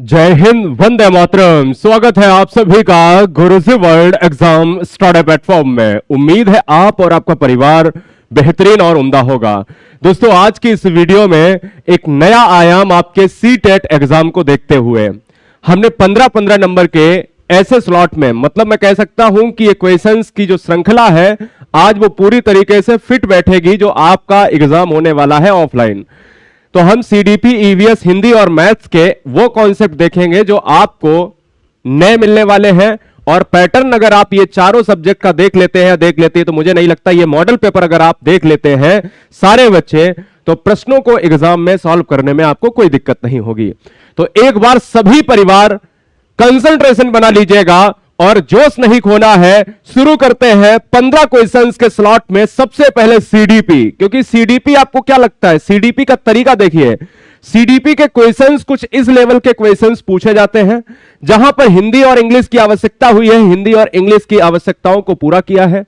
जय हिंद, वंदे मातरम। स्वागत है आप सभी का गुरुजी वर्ल्ड एग्जाम स्टडी प्लेटफॉर्म में। उम्मीद है आप और आपका परिवार बेहतरीन और उम्दा होगा। दोस्तों, आज की इस वीडियो में एक नया आयाम आपके सीटेट एग्जाम को देखते हुए हमने 15-15 नंबर के ऐसे स्लॉट में, मतलब मैं कह सकता हूं कि ये क्वेश्चंस की जो श्रृंखला है आज वो पूरी तरीके से फिट बैठेगी जो आपका एग्जाम होने वाला है ऑफलाइन। तो हम सीडीपी, ईवीएस, हिंदी और मैथ्स के वो कॉन्सेप्ट देखेंगे जो आपको नए मिलने वाले हैं। और पैटर्न अगर आप ये चारों सब्जेक्ट का देख लेते हैं तो मुझे नहीं लगता ये मॉडल पेपर अगर आप देख लेते हैं सारे बच्चे, तो प्रश्नों को एग्जाम में सॉल्व करने में आपको कोई दिक्कत नहीं होगी। तो एक बार सभी परिवार कंसंट्रेशन बना लीजिएगा और जोश नहीं खोना है। शुरू करते हैं 15 क्वेश्चंस के स्लॉट में। सबसे पहले सीडीपी, क्योंकि सीडीपी आपको क्या लगता है, सीडीपी का तरीका देखिए। सीडीपी के क्वेश्चंस कुछ इस लेवल के क्वेश्चंस पूछे जाते हैं जहां पर हिंदी और इंग्लिश की आवश्यकता हुई है, हिंदी और इंग्लिश की आवश्यकताओं को पूरा किया है,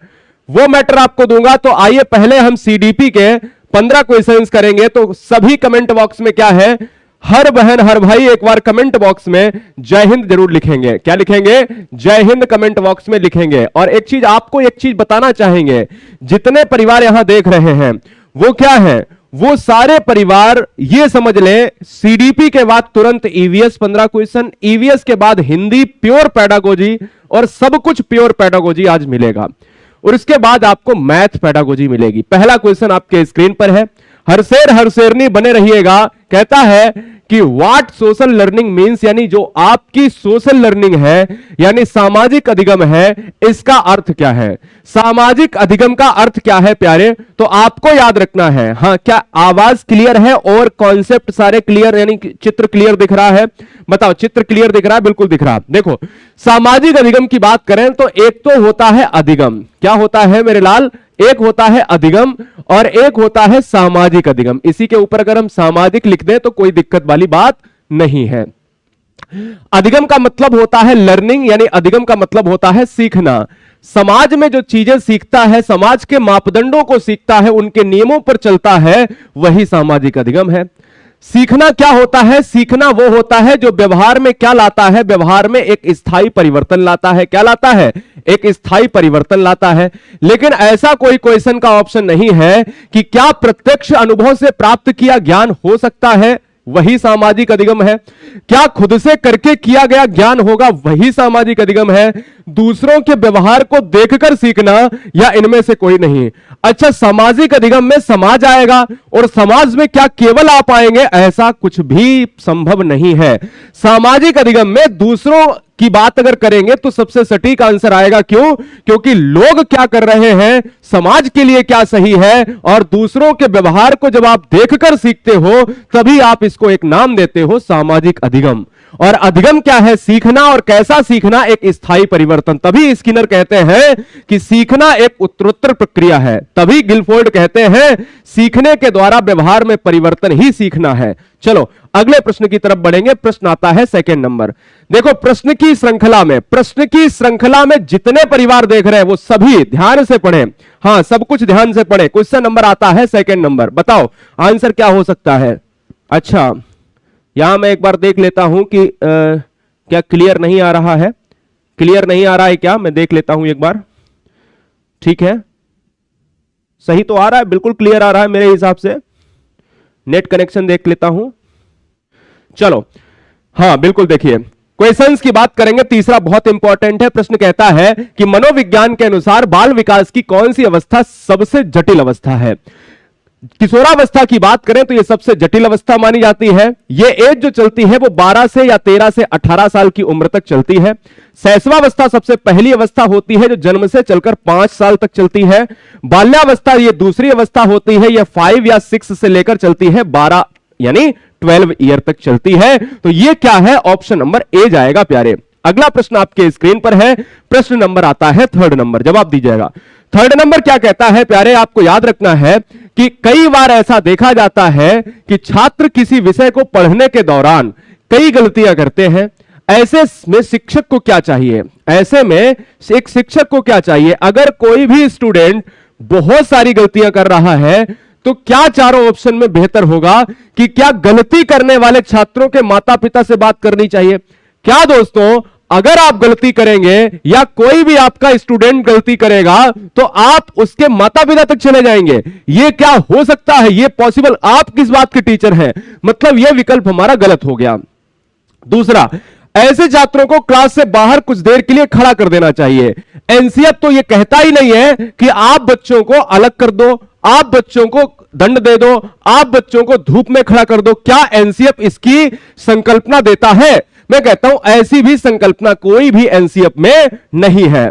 वो मैटर आपको दूंगा। तो आइए पहले हम सीडीपी के 15 क्वेश्चंस करेंगे। तो सभी कमेंट बॉक्स में क्या है, हर बहन हर भाई एक बार कमेंट बॉक्स में जय हिंद जरूर लिखेंगे। क्या लिखेंगे? जय हिंद कमेंट बॉक्स में लिखेंगे। और एक चीज आपको एक चीज बताना चाहेंगे, जितने परिवार यहां देख रहे हैं वो क्या है, वो सारे परिवार ये समझ लें सीडीपी के बाद तुरंत ईवीएस 15 क्वेश्चन, ईवीएस के बाद हिंदी प्योर पेडागोजी और सब कुछ प्योर पेडागोजी आज मिलेगा। और इसके बाद आपको मैथ पेडागोजी मिलेगी। पहला क्वेश्चन आपके स्क्रीन पर है, हरशेर हरशेरनी बने रहिएगा। कहता है कि व्हाट सोशल लर्निंग मीन्स, यानी जो आपकी सोशल लर्निंग है यानी सामाजिक अधिगम है, इसका अर्थ क्या है। सामाजिक अधिगम का अर्थ क्या है प्यारे, तो आपको याद रखना है। हाँ, क्या आवाज क्लियर है और कॉन्सेप्ट सारे क्लियर, यानी चित्र क्लियर दिख रहा है? बताओ, चित्र क्लियर दिख रहा है? बिल्कुल दिख रहा। देखो, सामाजिक अधिगम की बात करें तो एक तो होता है अधिगम। क्या होता है मेरे लाल? एक होता है अधिगम और एक होता है सामाजिक अधिगम। इसी के ऊपर अगर हम सामाजिक लिख दें तो कोई दिक्कत वाली बात नहीं है। अधिगम का मतलब होता है लर्निंग, यानी अधिगम का मतलब होता है सीखना। समाज में जो चीजें सीखता है, समाज के मापदंडों को सीखता है, उनके नियमों पर चलता है, वही सामाजिक अधिगम है। सीखना क्या होता है? सीखना वो होता है जो व्यवहार में क्या लाता है, व्यवहार में एक स्थायी परिवर्तन लाता है। क्या लाता है? एक स्थायी परिवर्तन लाता है। लेकिन ऐसा कोई क्वेश्चन का ऑप्शन नहीं है कि क्या प्रत्यक्ष अनुभव से प्राप्त किया ज्ञान हो सकता है, वही सामाजिक अधिगम है। क्या खुद से करके किया गया ज्ञान होगा, वही सामाजिक अधिगम है। दूसरों के व्यवहार को देखकर सीखना, या इनमें से कोई नहीं। अच्छा, सामाजिक अधिगम में समाज आएगा और समाज में क्या केवल आप आएंगे, ऐसा कुछ भी संभव नहीं है। सामाजिक अधिगम में दूसरों की बात अगर करेंगे तो सबसे सटीक आंसर आएगा। क्यों? क्योंकि लोग क्या कर रहे हैं, समाज के लिए क्या सही है, और दूसरों के व्यवहार को जब आप देखकर सीखते हो तभी आप इसको एक नाम देते हो, सामाजिक अधिगम। और अधिगम क्या है? सीखना। और कैसा सीखना? एक स्थायी परिवर्तन। तभी स्किनर कहते हैं कि सीखना एक उत्तरोत्तर प्रक्रिया है। तभी गिलफोर्ड कहते हैं सीखने के द्वारा व्यवहार में परिवर्तन ही सीखना है। चलो अगले प्रश्न की तरफ बढ़ेंगे। प्रश्न आता है सेकंड नंबर। देखो, प्रश्न की श्रृंखला में जितने परिवार देख रहे हैं वो सभी ध्यान से पढ़ें। हाँ, सब कुछ ध्यान से पढ़ें। क्वेश्चन नंबर आता है सेकंड नंबर। बताओ आंसर क्या हो सकता है। अच्छा, यहां मैं एक बार देख लेता हूं कि क्या क्लियर नहीं आ रहा है। क्लियर नहीं आ रहा है क्या? मैं देख लेता हूं एक बार। ठीक है, सही तो आ रहा है, बिल्कुल क्लियर आ रहा है मेरे हिसाब से। नेट कनेक्शन देख लेता हूं। चलो, हाँ बिल्कुल, देखिए क्वेश्चंस की बात करेंगे। तीसरा बहुत इंपॉर्टेंट है। प्रश्न कहता है कि मनोविज्ञान के अनुसार बाल विकास की कौन सी अवस्था सबसे जटिल अवस्था है। किशोरावस्था की बात करें तो यह सबसे जटिल अवस्था मानी जाती है। यह एज जो चलती है वो 12 से या 13 से 18 साल की उम्र तक चलती है। शैशवावस्था सबसे पहली अवस्था होती है जो जन्म से चलकर 5 साल तक चलती है। बाल्यावस्था यह दूसरी अवस्था होती है, यह 5 या 6 से लेकर चलती है 12 यानी 12 ईयर तक चलती है। तो यह क्या है? ऑप्शन नंबर ए जाएगा प्यारे। अगला प्रश्न आपके स्क्रीन पर है। प्रश्न नंबर आता है थर्ड नंबर। जवाब दीजिएगा। थर्ड नंबर क्या कहता है प्यारे? आपको याद रखना है कि कई बार ऐसा देखा जाता है कि छात्र किसी विषय को पढ़ने के दौरान कई गलतियां करते हैं। ऐसे में शिक्षक को क्या चाहिए? ऐसे में एक शिक्षक को क्या चाहिए? अगर कोई भी स्टूडेंट बहुत सारी गलतियां कर रहा है तो क्या चारों ऑप्शन में बेहतर होगा कि क्या गलती करने वाले छात्रों के माता पिता से बात करनी चाहिए? क्या दोस्तों, अगर आप गलती करेंगे या कोई भी आपका स्टूडेंट गलती करेगा तो आप उसके माता पिता तक चले जाएंगे? ये क्या हो सकता है? ये पॉसिबल? आप किस बात के टीचर हैं? मतलब यह विकल्प हमारा गलत हो गया। दूसरा, ऐसे छात्रों को क्लास से बाहर कुछ देर के लिए खड़ा कर देना चाहिए। एनसीएफ तो यह कहता ही नहीं है कि आप बच्चों को अलग कर दो, आप बच्चों को दंड दे दो, आप बच्चों को धूप में खड़ा कर दो। क्या एनसीएफ इसकी संकल्पना देता है? मैं कहता हूं ऐसी भी संकल्पना कोई भी एनसीएफ में नहीं है।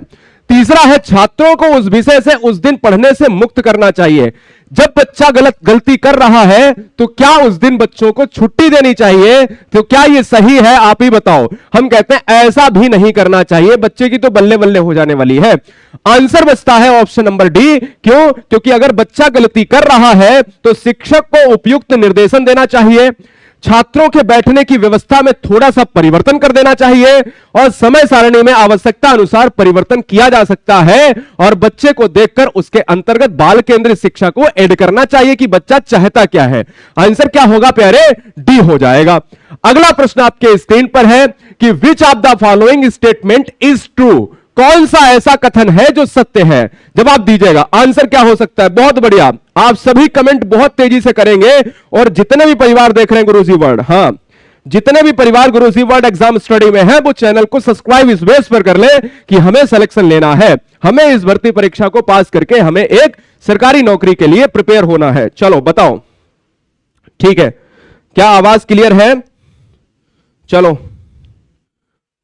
तीसरा है, छात्रों को उस विषय से उस दिन पढ़ने से मुक्त करना चाहिए। जब बच्चा गलती कर रहा है तो क्या उस दिन बच्चों को छुट्टी देनी चाहिए? तो क्या यह सही है? आप ही बताओ। हम कहते हैं ऐसा भी नहीं करना चाहिए, बच्चे की तो बल्ले बल्ले हो जाने वाली है। आंसर बचता है ऑप्शन नंबर डी। क्यों? क्योंकि अगर बच्चा गलती कर रहा है तो शिक्षक को उपयुक्त निर्देशन देना चाहिए, छात्रों के बैठने की व्यवस्था में थोड़ा सा परिवर्तन कर देना चाहिए और समय सारणी में आवश्यकता अनुसार परिवर्तन किया जा सकता है और बच्चे को देखकर उसके अंतर्गत बाल केंद्रित शिक्षा को ऐड करना चाहिए कि बच्चा चाहता क्या है। आंसर क्या होगा प्यारे? डी हो जाएगा। अगला प्रश्न आपके स्क्रीन पर है कि विच of the following statement is true? कौन सा ऐसा कथन है जो सत्य है? जवाब दीजिएगा। आंसर क्या हो सकता है? बहुत बढ़िया, आप सभी कमेंट बहुत तेजी से करेंगे और जितने भी परिवार देख रहे हैं गुरुजी वर्ल्ड, हां, जितने भी परिवार गुरुजी वर्ल्ड एग्जाम स्टडी में है वो चैनल को सब्सक्राइब इस बेस पर कर ले कि हमें सिलेक्शन लेना है, हमें इस भर्ती परीक्षा को पास करके हमें एक सरकारी नौकरी के लिए प्रिपेयर होना है। चलो बताओ, ठीक है, क्या आवाज क्लियर है? चलो,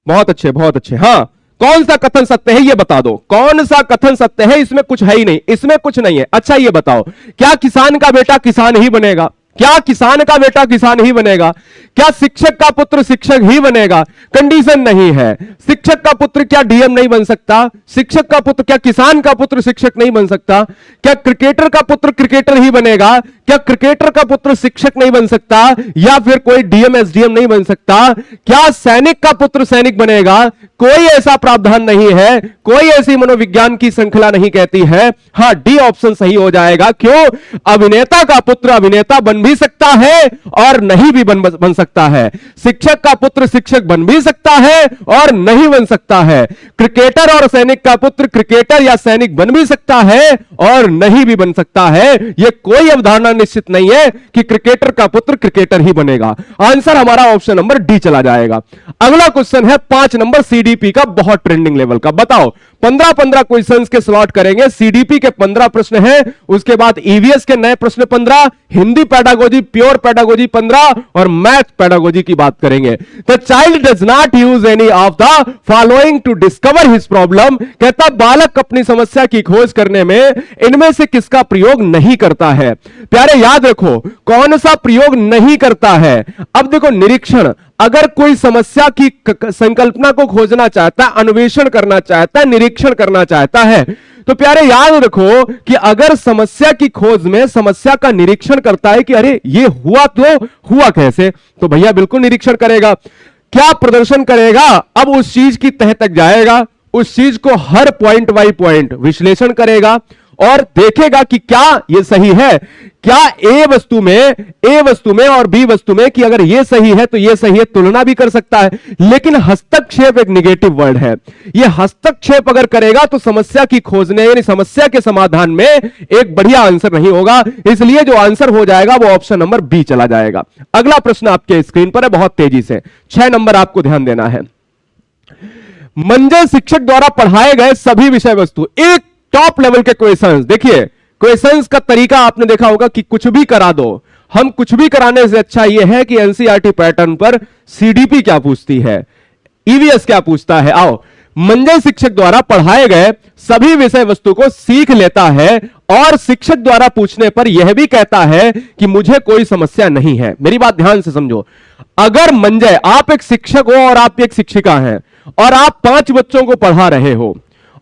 बहुत अच्छे, बहुत अच्छे। हां, कौन सा कथन सत्य है ये बता दो। कौन सा कथन सत्य है? इसमें कुछ है ही नहीं, इसमें कुछ नहीं है। अच्छा ये बताओ, क्या किसान का बेटा किसान ही बनेगा? क्या किसान का बेटा किसान ही बनेगा? क्या शिक्षक का पुत्र शिक्षक ही बनेगा? कंडीशन नहीं है। शिक्षक का पुत्र क्या डीएम नहीं बन सकता? शिक्षक का पुत्र क्या किसान का पुत्र शिक्षक नहीं बन सकता? क्या क्रिकेटर का पुत्र क्रिकेटर ही बनेगा? क्या क्रिकेटर का पुत्र शिक्षक नहीं बन सकता? या फिर कोई डीएम एसडीएम नहीं बन सकता? क्या सैनिक का पुत्र सैनिक बनेगा? कोई ऐसा प्रावधान नहीं है, कोई ऐसी मनोविज्ञान की श्रृंखला नहीं कहती है। हां, डी ऑप्शन सही हो जाएगा। क्यों? अभिनेता का पुत्र अभिनेता बन भी सकता है और नहीं भी बन सकता है। शिक्षक का पुत्र शिक्षक बन भी सकता है और नहीं बन सकता है। क्रिकेटर और सैनिक का पुत्र क्रिकेटर या सैनिक बन भी सकता है और नहीं भी बन सकता है। यह कोई अवधारणा निश्चित नहीं है कि क्रिकेटर का पुत्र क्रिकेटर ही बनेगा। आंसर हमारा ऑप्शन नंबर डी चला जाएगा। अगला क्वेश्चन है 5 नंबर सीडीपी का, बहुत ट्रेंडिंग लेवल का। बताओ, 15-15 क्वेश्चंस के स्लॉट करेंगे। सीडीपी के 15 प्रश्न हैं, उसके बाद ईवीएस के नए प्रश्न 15, हिंदी पैडागोजी प्योर पैडागोजी 15 और मैथ पैडागोजी की बात करेंगे। The child does not use any of the following to discover his problem. कहता बालक अपनी समस्या की खोज करने में इनमें से किसका प्रयोग नहीं करता है? प्यारे याद रखो, कौन सा प्रयोग नहीं करता है। अब देखो, निरीक्षण, अगर कोई समस्या की संकल्पना को खोजना चाहता है, अन्वेषण करना चाहता है, निरीक्षण करना चाहता है, तो प्यारे याद रखो कि अगर समस्या की खोज में समस्या का निरीक्षण करता है कि अरे ये हुआ तो हुआ कैसे, तो भैया बिल्कुल निरीक्षण करेगा। क्या प्रदर्शन करेगा? अब उस चीज की तह तक जाएगा, उस चीज को हर पॉइंट बाय पॉइंट विश्लेषण करेगा और देखेगा कि क्या यह सही है, क्या ए वस्तु में और बी वस्तु में कि अगर यह सही है तो यह सही है, तुलना भी कर सकता है। लेकिन हस्तक्षेप एक नेगेटिव वर्ड है। यह हस्तक्षेप अगर करेगा तो समस्या की खोजने यानी समस्या के समाधान में एक बढ़िया आंसर नहीं होगा। इसलिए जो आंसर हो जाएगा वो ऑप्शन नंबर बी चला जाएगा। अगला प्रश्न आपके स्क्रीन पर है, बहुत तेजी से 6 नंबर आपको ध्यान देना है। मंजर शिक्षक द्वारा पढ़ाए गए सभी विषय वस्तु, एक टॉप लेवल के क्वेश्चंस। देखिए, क्वेश्चंस का तरीका आपने देखा होगा कि कुछ भी करा दो। हम कुछ भी कराने से अच्छा यह है कि एनसीईआरटी पैटर्न पर सीडीपी क्या पूछती है, ईवीएस क्या पूछता है। आओ, मंजर शिक्षक द्वारा पढ़ाए गए सभी विषय वस्तु को सीख लेता है और शिक्षक द्वारा पूछने पर यह भी कहता है कि मुझे कोई समस्या नहीं है। मेरी बात ध्यान से समझो। अगर मंजय, आप एक शिक्षक हो और आप एक शिक्षिका हैं और आप 5 बच्चों को पढ़ा रहे हो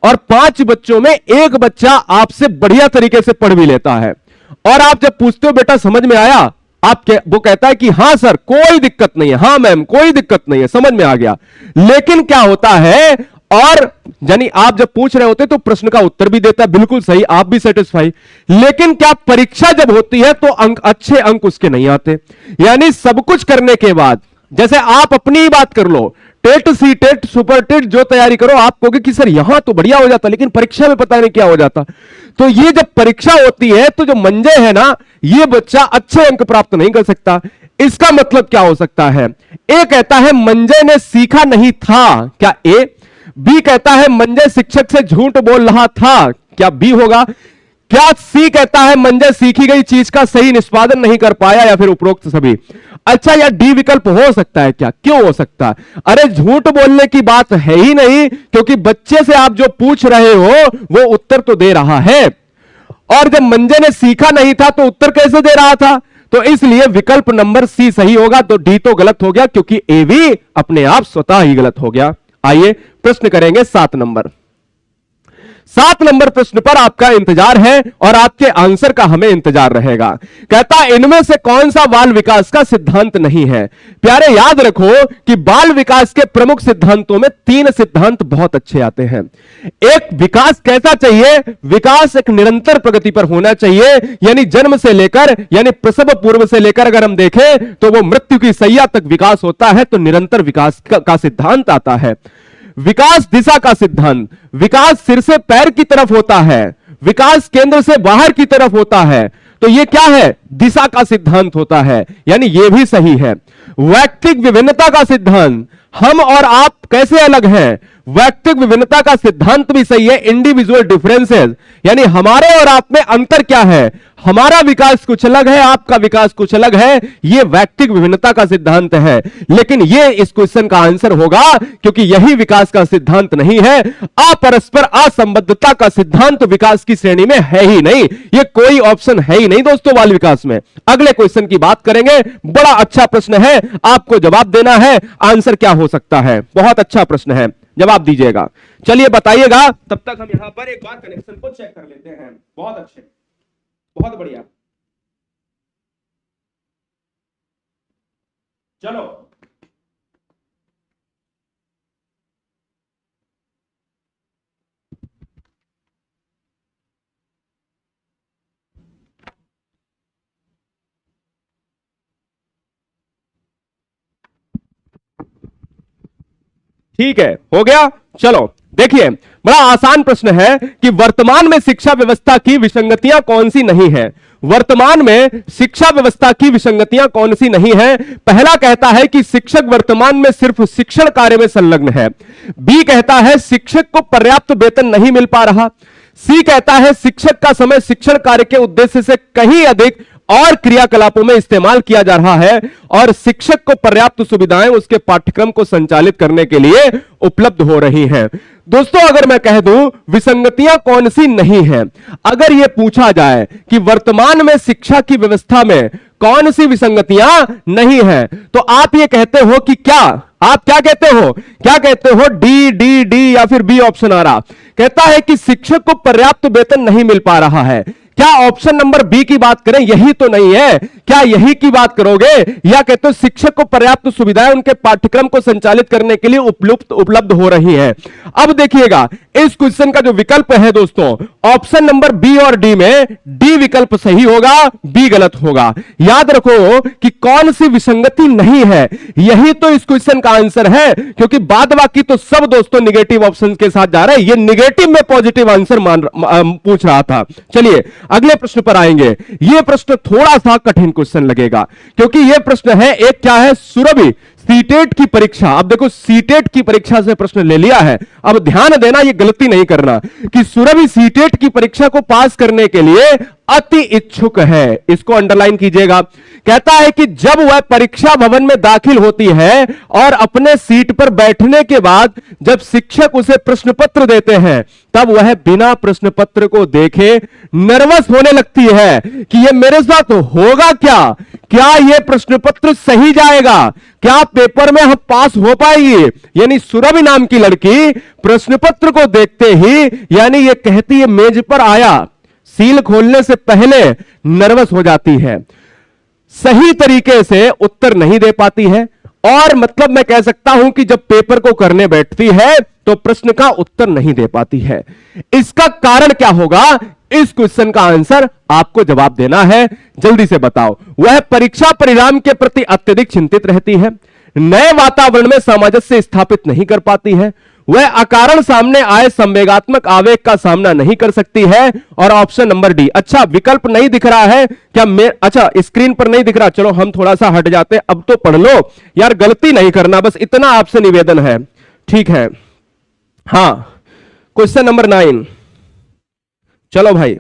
और 5 बच्चों में एक बच्चा आपसे बढ़िया तरीके से पढ़ भी लेता है और आप जब पूछते हो बेटा समझ में आया, वो कहता है कि हां सर कोई दिक्कत नहीं है, हां मैम कोई दिक्कत नहीं है, समझ में आ गया। लेकिन क्या होता है, और यानी आप जब पूछ रहे होते तो प्रश्न का उत्तर भी देता है, बिल्कुल सही, आप भी सेटिस्फाई। लेकिन क्या परीक्षा जब होती है तो अच्छे अंक उसके नहीं आते। यानी सब कुछ करने के बाद, जैसे आप अपनी ही बात कर लो, TET, C TET, super TET जो तैयारी करो, आप कहोगे कि सर यहां तो बढ़िया हो जाता, लेकिन परीक्षा में पता नहीं क्या हो जाता। तो ये जब परीक्षा होती है तो जो मंजे है ना, ये बच्चा अच्छे अंक प्राप्त नहीं कर सकता। इसका मतलब क्या हो सकता है? ए कहता है मंजे ने सीखा नहीं था, क्या ए? बी कहता है मंजे शिक्षक से झूठ बोल रहा था, क्या बी होगा? क्या सी कहता है मंजे सीखी गई चीज का सही निष्पादन नहीं कर पाया, या फिर उपरोक्त सभी? अच्छा, या डी विकल्प हो सकता है क्या? क्यों हो सकता है? अरे झूठ बोलने की बात है ही नहीं, क्योंकि बच्चे से आप जो पूछ रहे हो वो उत्तर तो दे रहा है, और जब मंजे ने सीखा नहीं था तो उत्तर कैसे दे रहा था? तो इसलिए विकल्प नंबर सी सही होगा। तो डी तो गलत हो गया, क्योंकि ए भी अपने आप स्वतः ही गलत हो गया। आइए प्रश्न करेंगे 7 नंबर। 7 नंबर प्रश्न पर आपका इंतजार है और आपके आंसर का हमें इंतजार रहेगा। कहता इनमें से कौन सा बाल विकास का सिद्धांत नहीं है? प्यारे याद रखो कि बाल विकास के प्रमुख सिद्धांतों में 3 सिद्धांत बहुत अच्छे आते हैं। एक, विकास कैसा चाहिए? विकास एक निरंतर प्रगति पर होना चाहिए, यानी जन्म से लेकर, यानी प्रसव पूर्व से लेकर अगर हम देखें तो वो मृत्यु की सैया तक विकास होता है, तो निरंतर विकास का सिद्धांत आता है। विकास दिशा का सिद्धांत, विकास सिर से पैर की तरफ होता है, विकास केंद्र से बाहर की तरफ होता है, तो ये क्या है? दिशा का सिद्धांत होता है, यानी ये भी सही है। वैयक्तिक विभिन्नता का सिद्धांत, हम और आप कैसे अलग हैं, वैयक्तिक विभिन्नता का सिद्धांत भी सही है। इंडिविजुअल डिफरेंसेस, यानी हमारे और आप में अंतर क्या है, हमारा विकास कुछ अलग है, आपका विकास कुछ अलग है, ये वैयक्तिक विभिन्नता का सिद्धांत है। लेकिन ये इस क्वेश्चन का आंसर होगा, क्योंकि यही विकास का सिद्धांत नहीं है। अपरस्पर असंबद्धता का सिद्धांत विकास की श्रेणी में है ही नहीं, ये कोई ऑप्शन है ही नहीं दोस्तों बाल विकास में। अगले क्वेश्चन की बात करेंगे, बड़ा अच्छा प्रश्न है, आपको जवाब देना है। आंसर क्या हो सकता है? बहुत अच्छा प्रश्न है, जवाब दीजिएगा। चलिए बताइएगा, तब तक हम यहां पर एक बार कनेक्शन को चेक कर लेते हैं। बहुत अच्छे, बहुत बढ़िया, चलो ठीक है, हो गया। चलो देखिए, बड़ा आसान प्रश्न है कि वर्तमान में शिक्षा व्यवस्था की विसंगतियां कौन सी नहीं है। वर्तमान में शिक्षा व्यवस्था की विसंगतियां कौन सी नहीं है? पहला कहता है कि शिक्षक वर्तमान में सिर्फ शिक्षण कार्य में संलग्न है। बी कहता है शिक्षक को पर्याप्त वेतन नहीं मिल पा रहा। सी कहता है शिक्षक का समय शिक्षण कार्य के उद्देश्य से कहीं अधिक और क्रियाकलापों में इस्तेमाल किया जा रहा है, और शिक्षक को पर्याप्त सुविधाएं उसके पाठ्यक्रम को संचालित करने के लिए उपलब्ध हो रही हैं। दोस्तों अगर मैं कह दूं विसंगतियां कौन सी नहीं है, अगर यह पूछा जाए कि वर्तमान में शिक्षा की व्यवस्था में कौन सी विसंगतियां नहीं है, तो आप ये कहते हो कि क्या, आप क्या कहते हो? क्या कहते हो? डी डी डी या फिर बी ऑप्शन आ रहा कहता है कि शिक्षक को पर्याप्त वेतन नहीं मिल पा रहा है। क्या ऑप्शन नंबर बी की बात करें? यही तो नहीं है, क्या यही की बात करोगे? या कहते हो शिक्षक को पर्याप्त सुविधाएं उनके पाठ्यक्रम को संचालित करने के लिए उपलब्ध हो रही है। अब देखिएगा इस क्वेश्चन का जो विकल्प है दोस्तों, ऑप्शन नंबर बी और डी में डी विकल्प सही होगा, बी गलत होगा। याद रखो कि कौन सी विसंगति नहीं है, यही तो इस क्वेश्चन का आंसर है, क्योंकि बाद बाकी तो सब दोस्तों निगेटिव ऑप्शन के साथ जा रहे हैं। ये निगेटिव में पॉजिटिव आंसर पूछ रहा था। चलिए अगले प्रश्न पर आएंगे। यह प्रश्न थोड़ा सा कठिन क्वेश्चन लगेगा, क्योंकि यह प्रश्न है, एक क्या है, सुरभि सीटेट की परीक्षा। अब देखो सीटेट की परीक्षा से प्रश्न ले लिया है, अब ध्यान देना, यह गलती नहीं करना कि सुरभि सीटेट की परीक्षा को पास करने के लिए अति इच्छुक है। इसको अंडरलाइन कीजिएगा। कहता है कि जब वह परीक्षा भवन में दाखिल होती है और अपने सीट पर बैठने के बाद जब शिक्षक उसे प्रश्न पत्र देते हैं, तब वह बिना प्रश्न पत्र को देखे नर्वस होने लगती है कि यह मेरे साथ होगा क्या यह प्रश्न पत्र सही जाएगा, क्या पेपर में हम पास हो पाएंगे। यानी सुरभि नाम की लड़की प्रश्न पत्र को देखते ही, यानी यह कहती है मेज पर आया, सील खोलने से पहले नर्वस हो जाती है, सही तरीके से उत्तर नहीं दे पाती है, और मतलब मैं कह सकता हूं कि जब पेपर को करने बैठती है तो प्रश्न का उत्तर नहीं दे पाती है। इसका कारण क्या होगा? इस क्वेश्चन का आंसर आपको जवाब देना है, जल्दी से बताओ। वह परीक्षा परिणाम के प्रति अत्यधिक चिंतित रहती है, नए वातावरण में सामंजस्य स्थापित नहीं कर पाती है, वह अकारण सामने आए संवेगात्मक आवेग का सामना नहीं कर सकती है, और ऑप्शन नंबर डी। अच्छा, विकल्प नहीं दिख रहा है क्या? अच्छा, स्क्रीन पर नहीं दिख रहा, चलो हम थोड़ा सा हट जाते हैं। अब तो पढ़ लो यार, गलती नहीं करना, बस इतना आपसे निवेदन है, ठीक है। हां, क्वेश्चन नंबर 9। चलो भाई,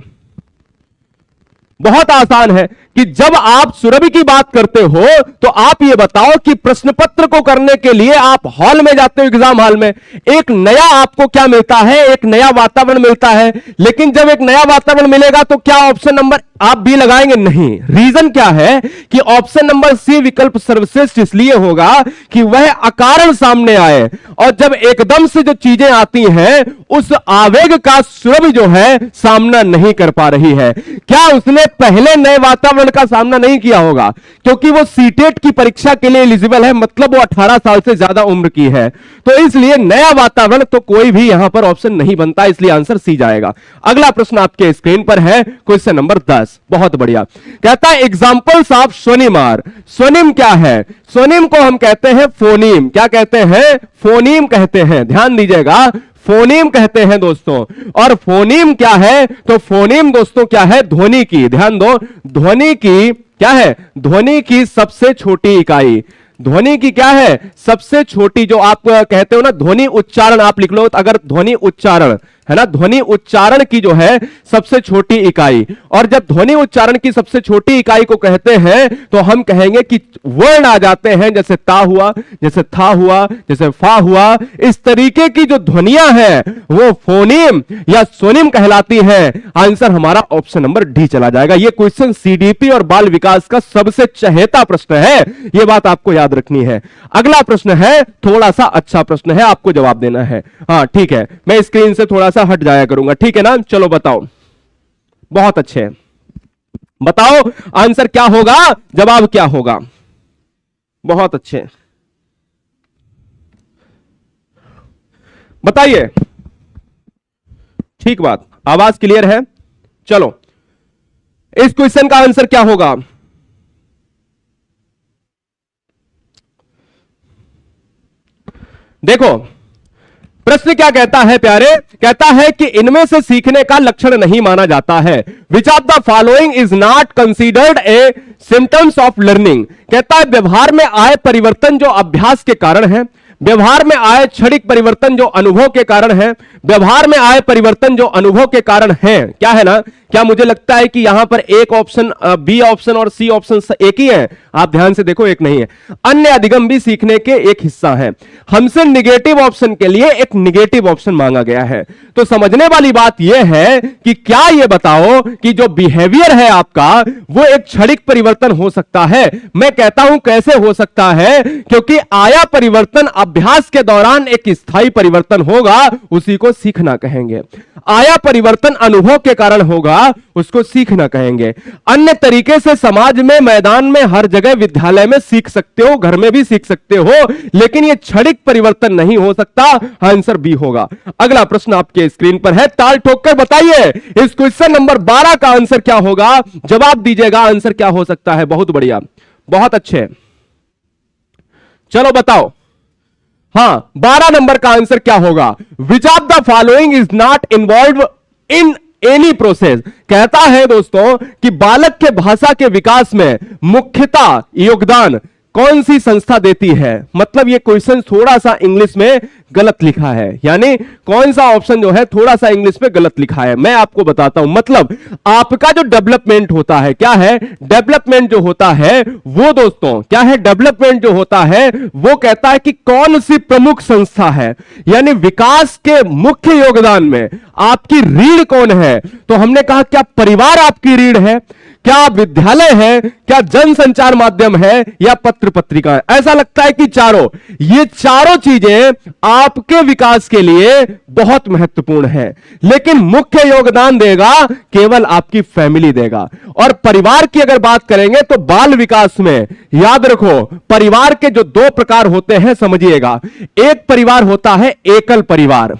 बहुत आसान है कि जब आप सुरभि की बात करते हो तो आप ये बताओ कि प्रश्न पत्र को करने के लिए आप हॉल में जाते हो, एग्जाम हॉल में, एक नया आपको क्या मिलता है? एक नया वातावरण मिलता है। लेकिन जब एक नया वातावरण मिलेगा तो क्या ऑप्शन नंबर आप बी लगाएंगे? नहीं। रीजन क्या है कि ऑप्शन नंबर सी विकल्प सर्वश्रेष्ठ इसलिए होगा कि वह अकारण सामने आए, और जब एकदम से जो चीजें आती हैं उस आवेग का सुरभि जो है सामना नहीं कर पा रही है। क्या उसने पहले नए वातावरण का सामना नहीं किया होगा? क्योंकि वो सीटेट की परीक्षा के लिए एलिजिबल है, मतलब वो 18 साल से ज्यादा उम्र की है, तो इसलिए नया वातावरण तो कोई भी यहां पर ऑप्शन नहीं बनता, इसलिए आंसर सी जाएगा। अगला प्रश्न आपके स्क्रीन पर है, क्वेश्चन नंबर 10। बहुत बढ़िया, कहता है एग्जाम्पल्स ऑफ स्वनिम आर। स्वनिम क्या है? स्वनिम को हम कहते हैं फोनीम। क्या कहते हैं? फोनीम कहते हैं, ध्यान दीजिएगा, फोनीम कहते हैं दोस्तों। और फोनीम क्या है? तो फोनीम दोस्तों क्या है? ध्वनि की, ध्यान दो, ध्वनि की क्या है? ध्वनि की सबसे छोटी इकाई। ध्वनि की क्या है? सबसे छोटी, जो आप कहते हो ना ध्वनि उच्चारण, आप लिख लो अगर ध्वनि उच्चारण है ना, ध्वनि उच्चारण की जो है सबसे छोटी इकाई। और जब ध्वनि उच्चारण की सबसे छोटी इकाई को कहते हैं तो हम कहेंगे कि वर्ण आ जाते हैं, जैसे ता हुआ, जैसे था हुआ, जैसे फा हुआ, इस तरीके की जो ध्वनियां हैं वो फोनीम या स्वनिम कहलाती हैं। आंसर हमारा ऑप्शन नंबर डी चला जाएगा। यह क्वेश्चन सीडीपी और बाल विकास का सबसे चहेता प्रश्न है, यह बात आपको याद रखनी है। अगला प्रश्न है, थोड़ा सा अच्छा प्रश्न है, आपको जवाब देना है। हाँ ठीक है, मैं स्क्रीन से थोड़ा सा हट जाया करूंगा, ठीक है ना। चलो बताओ, बहुत अच्छे, बताओ आंसर क्या होगा, जवाब क्या होगा? बहुत अच्छे, बताइए। ठीक बात, आवाज क्लियर है। चलो, इस क्वेश्चन का आंसर क्या होगा? देखो प्रश्न क्या कहता है प्यारे, कहता है कि इनमें से सीखने का लक्षण नहीं माना जाता है। विच of the following is not considered A symptoms of learning. कहता है व्यवहार में आए परिवर्तन जो अभ्यास के कारण है, व्यवहार में आए क्षणिक परिवर्तन जो अनुभव के कारण है, व्यवहार में आए परिवर्तन जो अनुभव के कारण है, क्या है ना। क्या मुझे लगता है कि यहां पर एक ऑप्शन, बी ऑप्शन और सी ऑप्शन एक ही है? आप ध्यान से देखो, एक नहीं है। अन्य अधिगम भी सीखने के एक हिस्सा है। हमसे निगेटिव ऑप्शन के लिए एक निगेटिव ऑप्शन मांगा गया है। तो समझने वाली बात यह है कि क्या यह बताओ कि जो बिहेवियर है आपका वो एक क्षणिक परिवर्तन हो सकता है। मैं कहता हूं कैसे हो सकता है, क्योंकि आया परिवर्तन अभ्यास के दौरान एक स्थायी परिवर्तन होगा, उसी को सीखना कहेंगे। आया परिवर्तन अनुभव के कारण होगा, उसको सीखना कहेंगे। अन्य तरीके से समाज में, मैदान में, हर जगह, विद्यालय में सीख सकते हो, घर में भी सीख सकते हो, लेकिन यह क्षणिक परिवर्तन नहीं हो सकता। आंसर बी होगा। अगला प्रश्न आपके स्क्रीन पर है, ताल ठोककर बताइए इस क्वेश्चन नंबर 12 का आंसर क्या होगा, जवाब दीजिएगा। आंसर क्या हो सकता है? बहुत बढ़िया, बहुत अच्छे, चलो बताओ। हां, 12 नंबर का आंसर क्या होगा? विच of the following is not involve in any process. कहता है दोस्तों कि बालक के भाषा के विकास में मुख्यतः योगदान कौन सी संस्था देती है। मतलब ये क्वेश्चन थोड़ा सा इंग्लिश में गलत लिखा है, यानी कौन सा ऑप्शन जो है थोड़ा सा इंग्लिश में गलत लिखा है। मैं आपको बताता हूं, मतलब आपका जो डेवलपमेंट होता है, क्या है डेवलपमेंट जो होता है वो दोस्तों, क्या है डेवलपमेंट जो होता है वो कहता है कि कौन सी प्रमुख संस्था है, यानी विकास के मुख्य योगदान में आपकी रीढ़ कौन है। तो हमने कहा क्या परिवार आपकी रीढ़ है? क्या विद्यालय है, क्या जनसंचार माध्यम है, या पत्र पत्रिका है? ऐसा लगता है कि चारों, ये चारों चीजें आपके विकास के लिए बहुत महत्वपूर्ण है, लेकिन मुख्य योगदान देगा केवल आपकी फैमिली देगा। और परिवार की अगर बात करेंगे तो बाल विकास में याद रखो, परिवार के जो दो प्रकार होते हैं समझिएगा। एक परिवार होता है एकल परिवार,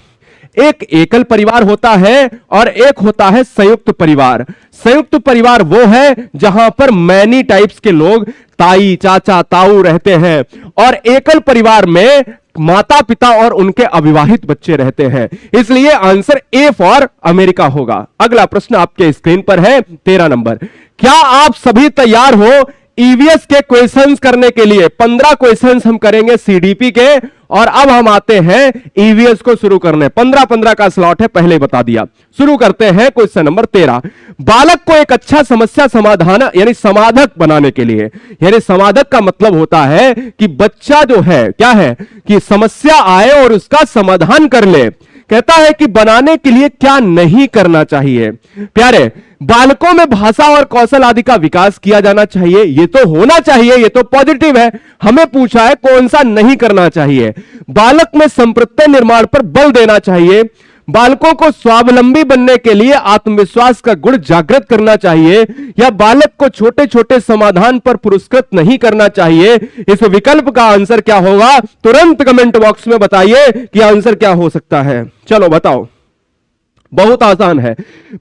एक एकल परिवार होता है, और एक होता है संयुक्त परिवार। संयुक्त परिवार वो है जहां पर मैनी टाइप्स के लोग, ताई चाचा ताऊ रहते हैं, और एकल परिवार में माता पिता और उनके अविवाहित बच्चे रहते हैं। इसलिए आंसर ए फॉर अमेरिका होगा। अगला प्रश्न आपके स्क्रीन पर है 13 नंबर। क्या आप सभी तैयार हो ईवीएस के क्वेश्चंस करने के लिए? 15 क्वेश्चंस हम करेंगे सीडीपी के, और अब हम आते हैं ईवीएस को शुरू करने। 15-15 का स्लॉट है, पहले बता दिया। शुरू करते हैं क्वेश्चन नंबर 13। बालक को एक अच्छा समस्या समाधान यानी समाधक बनाने के लिए, यानी समाधक का मतलब होता है कि बच्चा जो है क्या है कि समस्या आए और उसका समाधान कर ले। कहता है कि बनाने के लिए क्या नहीं करना चाहिए? प्यारे, बालकों में भाषा और कौशल आदि का विकास किया जाना चाहिए, ये तो होना चाहिए, ये तो पॉजिटिव है। हमें पूछा है कौन सा नहीं करना चाहिए। बालक में संप्रत्यय निर्माण पर बल देना चाहिए, बालकों को स्वावलंबी बनने के लिए आत्मविश्वास का गुण जागृत करना चाहिए, या बालक को छोटे छोटे समाधान पर पुरस्कृत नहीं करना चाहिए। इस विकल्प का आंसर क्या होगा? तुरंत कमेंट बॉक्स में बताइए कि आंसर क्या हो सकता है। चलो बताओ, बहुत आसान है।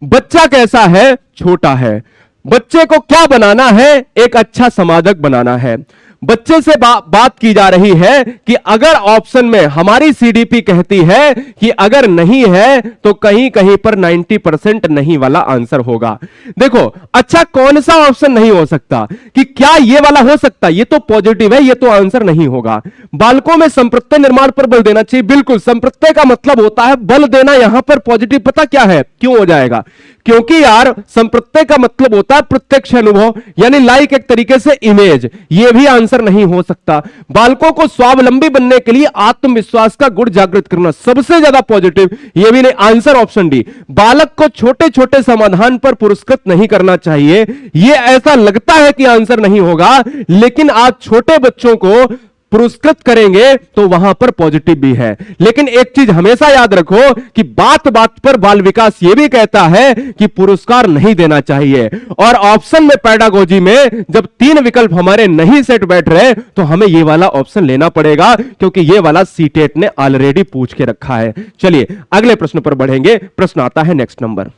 बच्चा कैसा है? छोटा है। बच्चे को क्या बनाना है? एक अच्छा समाधक बनाना है। बच्चे से बात की जा रही है कि अगर ऑप्शन में हमारी सीडीपी कहती है कि अगर नहीं है तो कहीं कहीं पर 90% नहीं वाला आंसर होगा। देखो, अच्छा कौन सा ऑप्शन नहीं हो सकता कि क्या ये वाला हो सकता? ये तो पॉजिटिव है, ये तो आंसर नहीं होगा। बालकों में संप्रत्यय निर्माण पर बल देना चाहिए, बिल्कुल। संप्रत्यय का मतलब होता है बल देना, यहां पर पॉजिटिव पता क्या है क्यों हो जाएगा? क्योंकि यार संप्रत्यय का मतलब होता है प्रत्यक्ष अनुभव, यानी लाइक एक तरीके से इमेज। ये भी आंसर नहीं हो सकता। बालकों को स्वावलंबी बनने के लिए आत्मविश्वास का गुण जागृत करना, सबसे ज्यादा पॉजिटिव, ये भी नहीं। आंसर ऑप्शन डी, बालक को छोटे छोटे समाधान पर पुरस्कृत नहीं करना चाहिए। ये ऐसा लगता है कि आंसर नहीं होगा, लेकिन आप छोटे बच्चों को पुरस्कृत करेंगे तो वहां पर पॉजिटिव भी है। लेकिन एक चीज हमेशा याद रखो कि बात बात पर बाल विकास यह भी कहता है कि पुरस्कार नहीं देना चाहिए। और ऑप्शन में पेडागोजी में जब 3 विकल्प हमारे नहीं सेट बैठ रहे तो हमें यह वाला ऑप्शन लेना पड़ेगा, क्योंकि यह वाला सीटेट ने ऑलरेडी पूछ के रखा है। चलिए अगले प्रश्न पर बढ़ेंगे। प्रश्न आता है नेक्स्ट नंबर।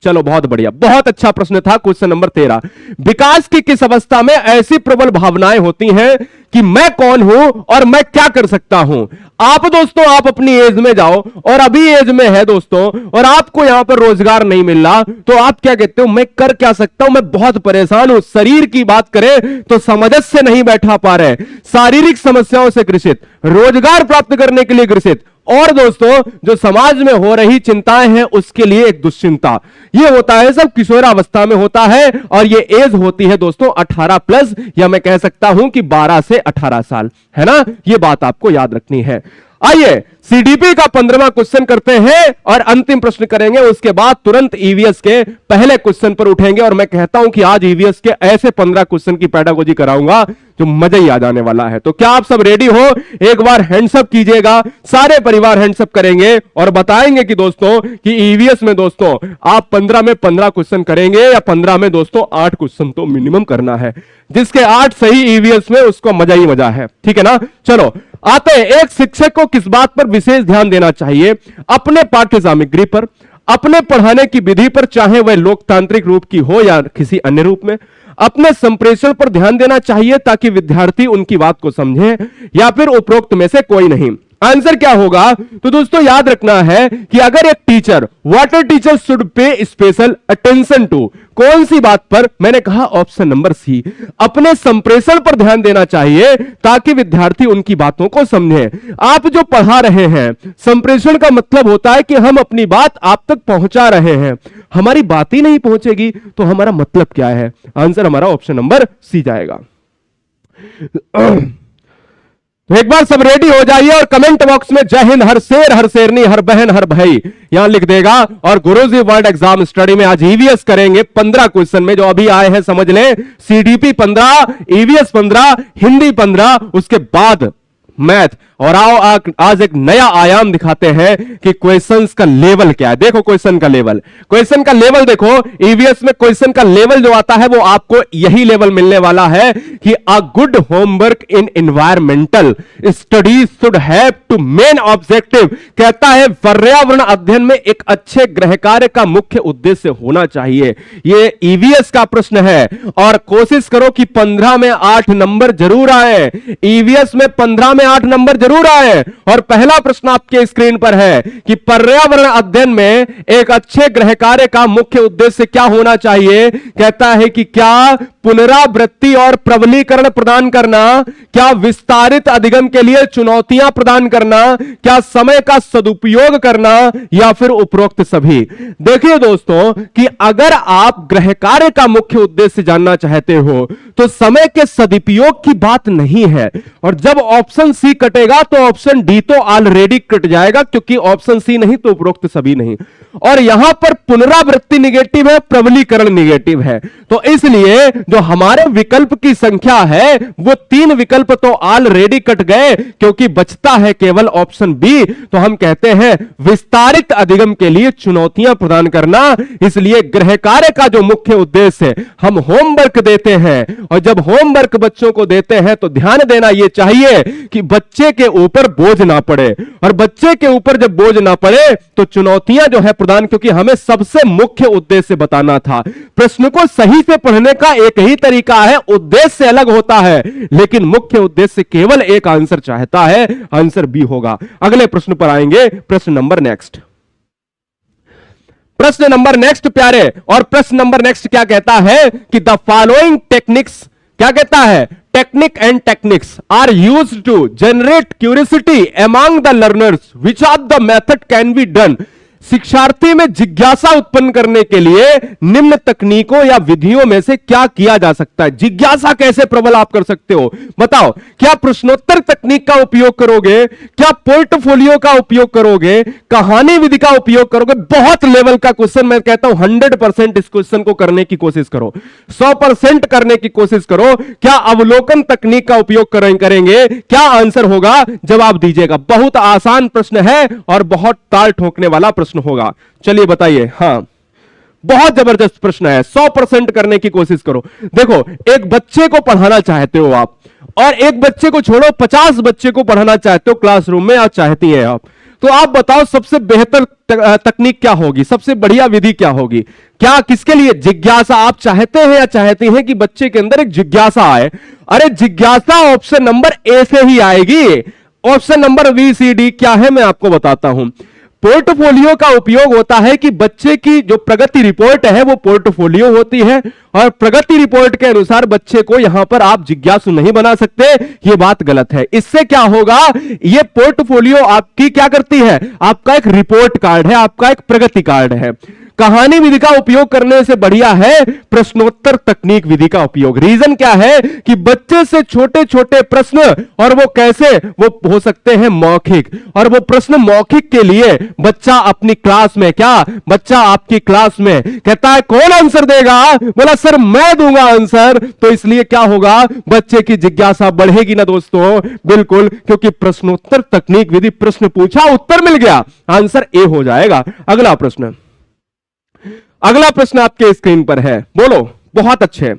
चलो बहुत बढ़िया, बहुत अच्छा प्रश्न था क्वेश्चन नंबर 13। विकास की किस अवस्था में ऐसी प्रबल भावनाएं होती हैं कि मैं कौन हूं और मैं क्या कर सकता हूं? आप दोस्तों, आप अपनी एज में जाओ, और अभी एज में है दोस्तों, और आपको यहां पर रोजगार नहीं मिल रहा, तो आप क्या कहते हो? मैं कर क्या सकता हूं? मैं बहुत परेशान हूं। शरीर की बात करें तो समंजस से नहीं बैठा पा रहे, शारीरिक समस्याओं से ग्रसित, रोजगार प्राप्त करने के लिए ग्रसित, और दोस्तों जो समाज में हो रही चिंताएं हैं उसके लिए एक दुश्चिंता। ये होता है सब किशोरावस्था में होता है, और ये एज होती है दोस्तों 18+, या मैं कह सकता हूं कि 12 से 18 साल, है ना? ये बात आपको याद रखनी है। आइए सीडीपी का 15वां क्वेश्चन करते हैं और अंतिम प्रश्न करेंगे। उसके बाद तुरंत ईवीएस के पहले क्वेश्चन पर उठेंगे, और मैं कहता हूं कि आज ईवीएस के ऐसे 15 क्वेश्चन की पेडागोजी कराऊंगा जो मजा ही आ जाने वाला है। तो क्या आप सब रेडी हो? एक बार हैंड्सअप कीजिएगा, सारे परिवार हैंड्सअप करेंगे और बताएंगे कि दोस्तों कि ईवीएस में दोस्तों आप 15 में 15 क्वेश्चन करेंगे, या 15 में दोस्तों 8 क्वेश्चन तो मिनिमम करना है। जिसके 8 सही ईवीएस में उसको मजा ही मजा है, ठीक है ना? चलो आते हैं। एक शिक्षक को किस बात पर विशेष ध्यान देना चाहिए? अपने पाठ्य सामग्री पर, अपने पढ़ाने की विधि पर, चाहे वह लोकतांत्रिक रूप की हो या किसी अन्य रूप में, अपने संप्रेषण पर ध्यान देना चाहिए ताकि विद्यार्थी उनकी बात को समझे, या फिर उपरोक्त में से कोई नहीं। आंसर क्या होगा? तो दोस्तों याद रखना है कि अगर एक teacher, what a teacher should pay special attention to, कौन सी बात पर? मैंने कहा ऑप्शन नंबर सी, अपने संप्रेषण पर ध्यान देना चाहिए ताकि विद्यार्थी उनकी बातों को समझे। आप जो पढ़ा रहे हैं, संप्रेषण का मतलब होता है कि हम अपनी बात आप तक पहुंचा रहे हैं। हमारी बात ही नहीं पहुंचेगी तो हमारा मतलब क्या है? आंसर हमारा ऑप्शन नंबर सी जाएगा। तो एक बार सब रेडी हो जाइए और कमेंट बॉक्स में जय हिंद, हर शेर हर शेरनी, हर बहन हर भाई यहां लिख देगा। और गुरुजी वर्ल्ड एग्जाम स्टडी में आज ईवीएस करेंगे 15 क्वेश्चन में जो अभी आए हैं, समझ लें। सीडीपी 15, ईवीएस 15, हिंदी 15, उसके बाद मैथ। और आओ आज एक नया आयाम दिखाते हैं कि क्वेश्चंस का लेवल क्या है। देखो क्वेश्चन का लेवल, क्वेश्चन का लेवल देखो। ईवीएस में क्वेश्चन का लेवल जो आता है वो आपको यही लेवल मिलने वाला है कि a good homework in environmental studies should have two main objective. कहता है पर्यावरण अध्ययन में एक अच्छे गृह कार्य का मुख्य उद्देश्य होना चाहिए। ये ईवीएस का प्रश्न है और कोशिश करो कि 15 में 8 नंबर जरूर आए। ईवीएस में 15 में 8 नंबर जरूर आए। और पहला प्रश्न आपके स्क्रीन पर है कि पर्यावरण अध्ययन में एक अच्छे गृह कार्य का मुख्य उद्देश्य क्या होना चाहिए। कहता है कि क्या पुनरावृत्ति और प्रबलीकरण प्रदान करना, क्या विस्तारित अधिगम के लिए चुनौतियां प्रदान करना, क्या समय का सदुपयोग करना, या फिर उपरोक्त सभी। देखिए दोस्तों कि अगर आप गृह कार्य का मुख्य उद्देश्य जानना चाहते हो तो समय के सदुपयोग की बात नहीं है। और जब ऑप्शन सी कटेगा तो ऑप्शन डी तो ऑलरेडी कट जाएगा, क्योंकि ऑप्शन सी नहीं तो उपरोक्त सभी नहीं। और यहां पर पुनरावृत्ति निगेटिव है, प्रबलीकरण निगेटिव है। तो इसलिए जो हमारे विकल्प की संख्या है वो 3 विकल्प तो ऑलरेडी कट गए, क्योंकि बचता है केवल ऑप्शन बी। तो हम कहते हैं विस्तारित अधिगम के लिए चुनौतियां प्रदान करना। इसलिए गृह कार्य का जो मुख्य उद्देश्य है, हम होमवर्क देते हैं और जब होमवर्क बच्चों को देते हैं तो ध्यान देना यह चाहिए कि बच्चे के ऊपर बोझ ना पड़े। और बच्चे के ऊपर जब बोझ ना पड़े तो चुनौतियां जो है प्रदान, क्योंकि हमें सबसे मुख्य उद्देश्य बताना था। प्रश्न को सही से पढ़ने का एक ही तरीका है, उद्देश्य अलग होता है लेकिन मुख्य उद्देश्य केवल एक आंसर चाहता है, आंसर बी होगा। अगले प्रश्न पर आएंगे, प्रश्न नंबर नेक्स्ट। प्रश्न नंबर नेक्स्ट प्यारे, और प्रश्न नंबर नेक्स्ट क्या कहता है कि द फॉलोइंग टेक्निक्स, क्या कहता है, technique and techniques are used to generate curiosity among the learners, which of the method can be done. शिक्षार्थी में जिज्ञासा उत्पन्न करने के लिए निम्न तकनीकों या विधियों में से क्या किया जा सकता है। जिज्ञासा कैसे प्रबल आप कर सकते हो, बताओ। क्या प्रश्नोत्तर तकनीक का उपयोग करोगे, क्या पोर्टफोलियो का उपयोग करोगे, कहानी विधि का उपयोग करोगे। बहुत लेवल का क्वेश्चन, मैं कहता हूं 100% इस क्वेश्चन को करने की कोशिश करो, 100% करने की कोशिश करो। क्या अवलोकन तकनीक का उपयोग करेंगे, क्या आंसर होगा, जवाब दीजिएगा। बहुत आसान प्रश्न है और बहुत ताल ठोकने वाला प्रश्न होगा। चलिए बताइए। हाँ, बहुत जबरदस्त प्रश्न है, 100% करने की कोशिश करो। देखो, एक बच्चे को पढ़ाना चाहते हो आप, और एक बच्चे को छोड़ो 50 बच्चे को पढ़ाना चाहते हो क्लासरूम में, आप चाहती हैं आप, तो आप बताओ सबसे बेहतर तकनीक क्या होगी, सबसे बढ़िया विधि क्या होगी। क्या किसके लिए, जिज्ञासा आप चाहते हैं या चाहती हैं कि बच्चे के अंदर एक जिज्ञासा आए। अरे जिज्ञासा ऑप्शन नंबर ए से ही आएगी। Option number B C D क्या है मैं आपको बताता हूं। पोर्टफोलियो का उपयोग होता है कि बच्चे की जो प्रगति रिपोर्ट है वो पोर्टफोलियो होती है, और प्रगति रिपोर्ट के अनुसार बच्चे को यहां पर आप जिज्ञासु नहीं बना सकते, ये बात गलत है। इससे क्या होगा, ये पोर्टफोलियो आपकी क्या करती है, आपका एक रिपोर्ट कार्ड है, आपका एक प्रगति कार्ड है। कहानी विधि का उपयोग करने से बढ़िया है प्रश्नोत्तर तकनीक विधि का उपयोग। रीजन क्या है कि बच्चे से छोटे छोटे प्रश्न, और वो कैसे, वो हो सकते हैं मौखिक, और वो प्रश्न मौखिक के लिए बच्चा अपनी क्लास में, क्या बच्चा आपकी क्लास में कहता है कौन आंसर देगा, बोला सर मैं दूंगा आंसर। तो इसलिए क्या होगा, बच्चे की जिज्ञासा बढ़ेगी ना दोस्तों, बिल्कुल, क्योंकि प्रश्नोत्तर तकनीक विधि, प्रश्न पूछा उत्तर मिल गया, आंसर ए हो जाएगा। अगला प्रश्न, अगला प्रश्न आपके स्क्रीन पर है, बोलो। बहुत अच्छे,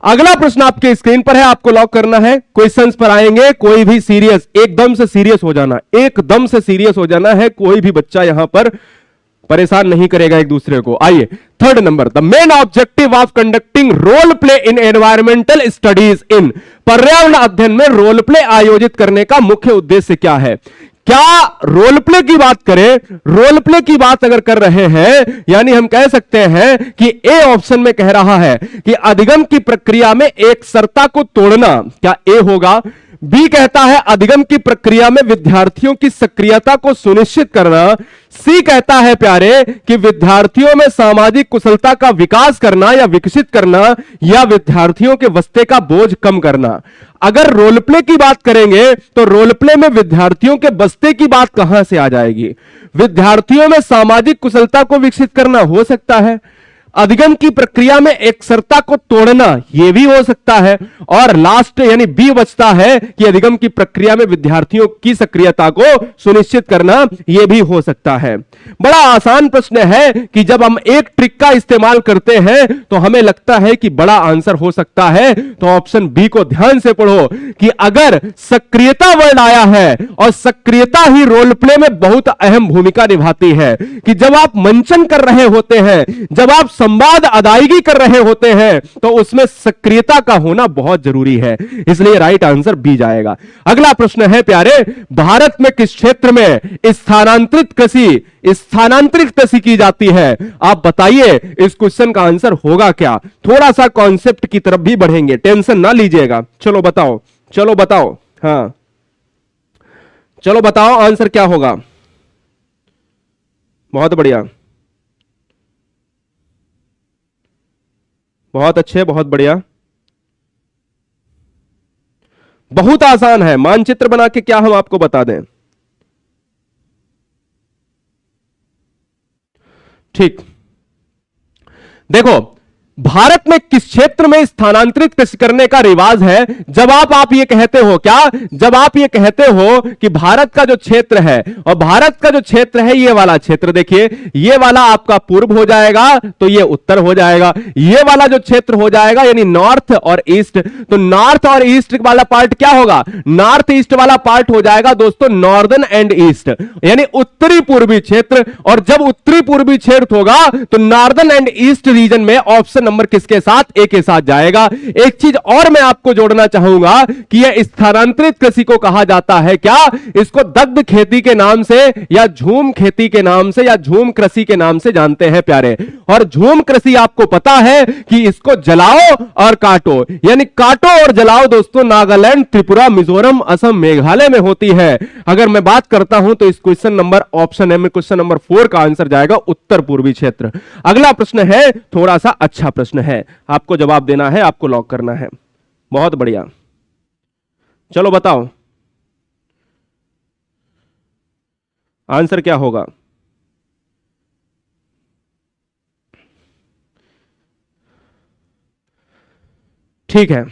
अगला प्रश्न आपके स्क्रीन पर है, आपको लॉक करना है। क्वेश्चंस पर आएंगे, कोई भी सीरियस, एकदम से सीरियस हो जाना, एकदम से सीरियस हो जाना है। कोई भी बच्चा यहां पर परेशान नहीं करेगा एक दूसरे को। आइए, third number, the main objective of conducting role play in environmental studies in. पर्यावरण अध्ययन में रोल प्ले आयोजित करने का मुख्य उद्देश्य क्या है। क्या रोल प्ले की बात करें, रोल प्ले की बात अगर कर रहे हैं, यानी हम कह सकते हैं कि ए ऑप्शन में कह रहा है कि अधिगम की प्रक्रिया में एक सर्ता को तोड़ना, क्या ए होगा। बी कहता है अधिगम की प्रक्रिया में विद्यार्थियों की सक्रियता को सुनिश्चित करना। सी कहता है प्यारे कि विद्यार्थियों में सामाजिक कुशलता का विकास करना या विकसित करना, या विद्यार्थियों के वस्ते का बोझ कम करना। अगर रोल प्ले की बात करेंगे तो रोल प्ले में विद्यार्थियों के बस्ते की बात कहां से आ जाएगी? विद्यार्थियों में सामाजिक कुशलता को विकसित करना हो सकता है, अधिगम की प्रक्रिया में एकसरता को तोड़ना यह भी हो सकता है, और लास्ट यानी बी बचता है कि अधिगम की प्रक्रिया में विद्यार्थियों की सक्रियता को सुनिश्चित करना यह भी हो सकता है। बड़ा आसान प्रश्न है कि जब हम एक ट्रिक का इस्तेमाल करते हैं तो हमें लगता है कि बड़ा आंसर हो सकता है, तो ऑप्शन बी को ध्यान से पढ़ो कि अगर सक्रियता वर्ड आया है, और सक्रियता ही रोल प्ले में बहुत अहम भूमिका निभाती है, कि जब आप मंचन कर रहे होते हैं, जब आप संवाद अदायगी कर रहे होते हैं, तो उसमें सक्रियता का होना बहुत जरूरी है। इसलिए राइट आंसर बी जाएगा। अगला प्रश्न है प्यारे, भारत में किस क्षेत्र में स्थानांतरित कृषि की जाती है? आप बताइए इस क्वेश्चन का आंसर होगा क्या? थोड़ा सा कॉन्सेप्ट की तरफ भी बढ़ेंगे, टेंशन ना लीजिएगा। चलो बताओ, चलो बताओ, हाँ चलो बताओ आंसर क्या होगा। बहुत बढ़िया, बहुत अच्छे, बहुत बढ़िया, बहुत आसान है। मानचित्र बना के क्या हम आपको बता दें? ठीक, देखो भारत में किस क्षेत्र में स्थानांतरित कृषि करने का रिवाज है? जब आप ये कहते हो क्या, जब आप ये कहते हो कि भारत का जो क्षेत्र है, और भारत का जो क्षेत्र है ये वाला क्षेत्र, देखिए ये वाला आपका पूर्व हो जाएगा तो ये उत्तर हो जाएगा, ये वाला जो क्षेत्र हो जाएगा यानी नॉर्थ और ईस्ट, तो नॉर्थ और ईस्ट वाला पार्ट क्या होगा? नॉर्थ ईस्ट वाला पार्ट हो जाएगा दोस्तों नॉर्दर्न एंड ईस्ट, यानी उत्तरी पूर्वी क्षेत्र। और जब उत्तरी पूर्वी क्षेत्र होगा तो नॉर्दर्न एंड ईस्ट रीजन में ऑप्शन नंबर किसके साथ? ए के साथ जाएगा। एक चीज और मैं आपको जोड़ना चाहूंगा कि यह स्थानांतरित कृषि को कहा जाता है क्या? इसको दग्ध खेती के नाम से, या झूम खेती के नाम से, या झूम कृषि के नाम से जानते हैं प्यारे। और झूम कृषि आपको पता है कि इसको जलाओ और काटो, यानी काटो और जलाओ दोस्तों नागालैंड, त्रिपुरा, मिजोरम, असम, मेघालय में होती है। अगर मैं बात करता हूं तो इस क्वेश्चन नंबर ऑप्शन है, क्वेश्चन नंबर 4 का आंसर जाएगा उत्तर पूर्वी क्षेत्र। अगला प्रश्न है थोड़ा सा अच्छा प्रश्न है, आपको जवाब देना है, आपको लॉक करना है। बहुत बढ़िया, चलो बताओ आंसर क्या होगा? ठीक है,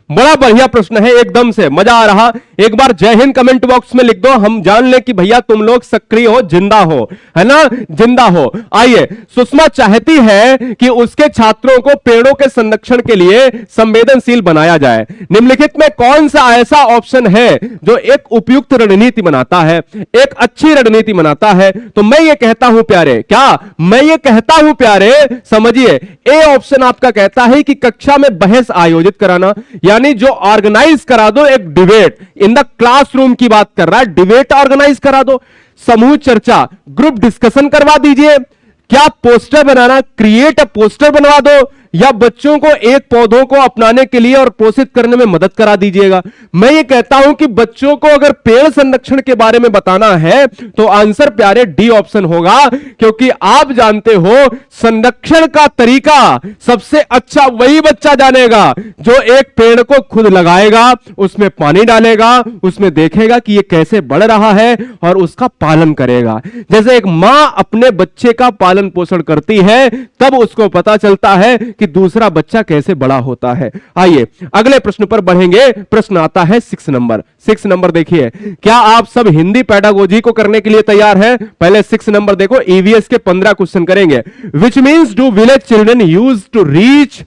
बड़ा बढ़िया प्रश्न है, एकदम से मजा आ रहा। एक बार जय हिंद कमेंट बॉक्स में लिख दो, हम जान ले कि भैया तुम लोग सक्रिय हो, जिंदा हो, है ना, जिंदा हो। आइए, सुषमा चाहती है कि उसके छात्रों को पेड़ों के संरक्षण के लिए संवेदनशील बनाया जाए। निम्नलिखित में कौन सा ऐसा ऑप्शन है जो एक उपयुक्त रणनीति बनाता है, एक अच्छी रणनीति बनाता है? तो मैं ये कहता हूं प्यारे, क्या मैं ये कहता हूं प्यारे, समझिए, ए ऑप्शन आपका कहता है कि कक्षा में बहस आयोजित कराना, यानी जो ऑर्गेनाइज करा दो, एक डिबेट इन द क्लासरूम की बात कर रहा है, डिबेट ऑर्गेनाइज करा दो, समूह चर्चा, ग्रुप डिस्कशन करवा दीजिए, क्या poster banana, create a poster बनवा दो, या बच्चों को एक पौधों को अपनाने के लिए और पोषित करने में मदद करा दीजिएगा। मैं ये कहता हूं कि बच्चों को अगर पेड़ संरक्षण के बारे में बताना है तो आंसर प्यारे डी ऑप्शन होगा, क्योंकि आप जानते हो संरक्षण का तरीका सबसे अच्छा वही बच्चा जानेगा जो एक पेड़ को खुद लगाएगा, उसमें पानी डालेगा, उसमें देखेगा कि ये कैसे बढ़ रहा है और उसका पालन करेगा। जैसे एक मां अपने बच्चे का पालन पोषण करती है, तब उसको पता चलता है कि दूसरा बच्चा कैसे बड़ा होता है। आइए अगले प्रश्न पर बढ़ेंगे। प्रश्न आता है 6 नंबर। 6 नंबर देखिए, क्या आप सब हिंदी पेडागोजी को करने के लिए तैयार हैं? पहले 6 नंबर देखो, ईवीएस के 15 क्वेश्चन करेंगे। Which means do village children use to reach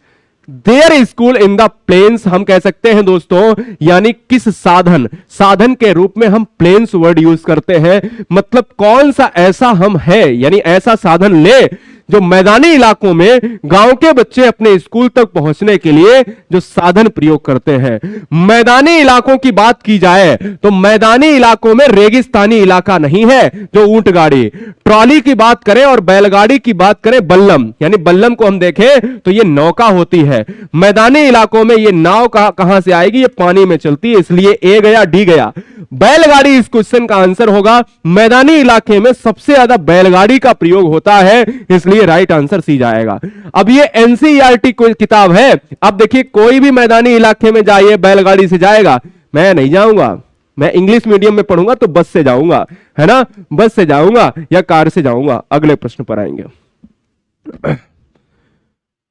their school in the plains? हम कह सकते हैं दोस्तों, यानी किस साधन के रूप में हम प्लेन्स वर्ड यूज करते हैं, मतलब कौन सा ऐसा हम है, यानी ऐसा साधन ले जो मैदानी इलाकों में गांव के बच्चे अपने स्कूल तक पहुंचने के लिए जो साधन प्रयोग करते हैं। मैदानी इलाकों की बात की जाए तो मैदानी इलाकों में रेगिस्तानी इलाका नहीं है जो ऊंट गाड़ी, ट्रॉली की बात करें और बैलगाड़ी की बात करें बल्लम, यानी बल्लम को हम देखें तो ये नौका होती है। मैदानी इलाकों में ये नाव कहां से आएगी, ये पानी में चलती है, इसलिए ए गया डी गया। बैलगाड़ी इस क्वेश्चन का आंसर होगा। मैदानी इलाके में सबसे ज्यादा बैलगाड़ी का प्रयोग होता है, इसलिए राइट आंसर सी जाएगा। अब ये एनसीईआरटी किताब है। अब देखिए कोई भी मैदानी इलाके में जाइए बैलगाड़ी से जाएगा, मैं नहीं जाऊंगा, मैं इंग्लिश मीडियम में पढ़ूंगा तो बस से जाऊंगा, है ना, बस से जाऊंगा या कार से जाऊंगा। अगले प्रश्न पर आएंगे।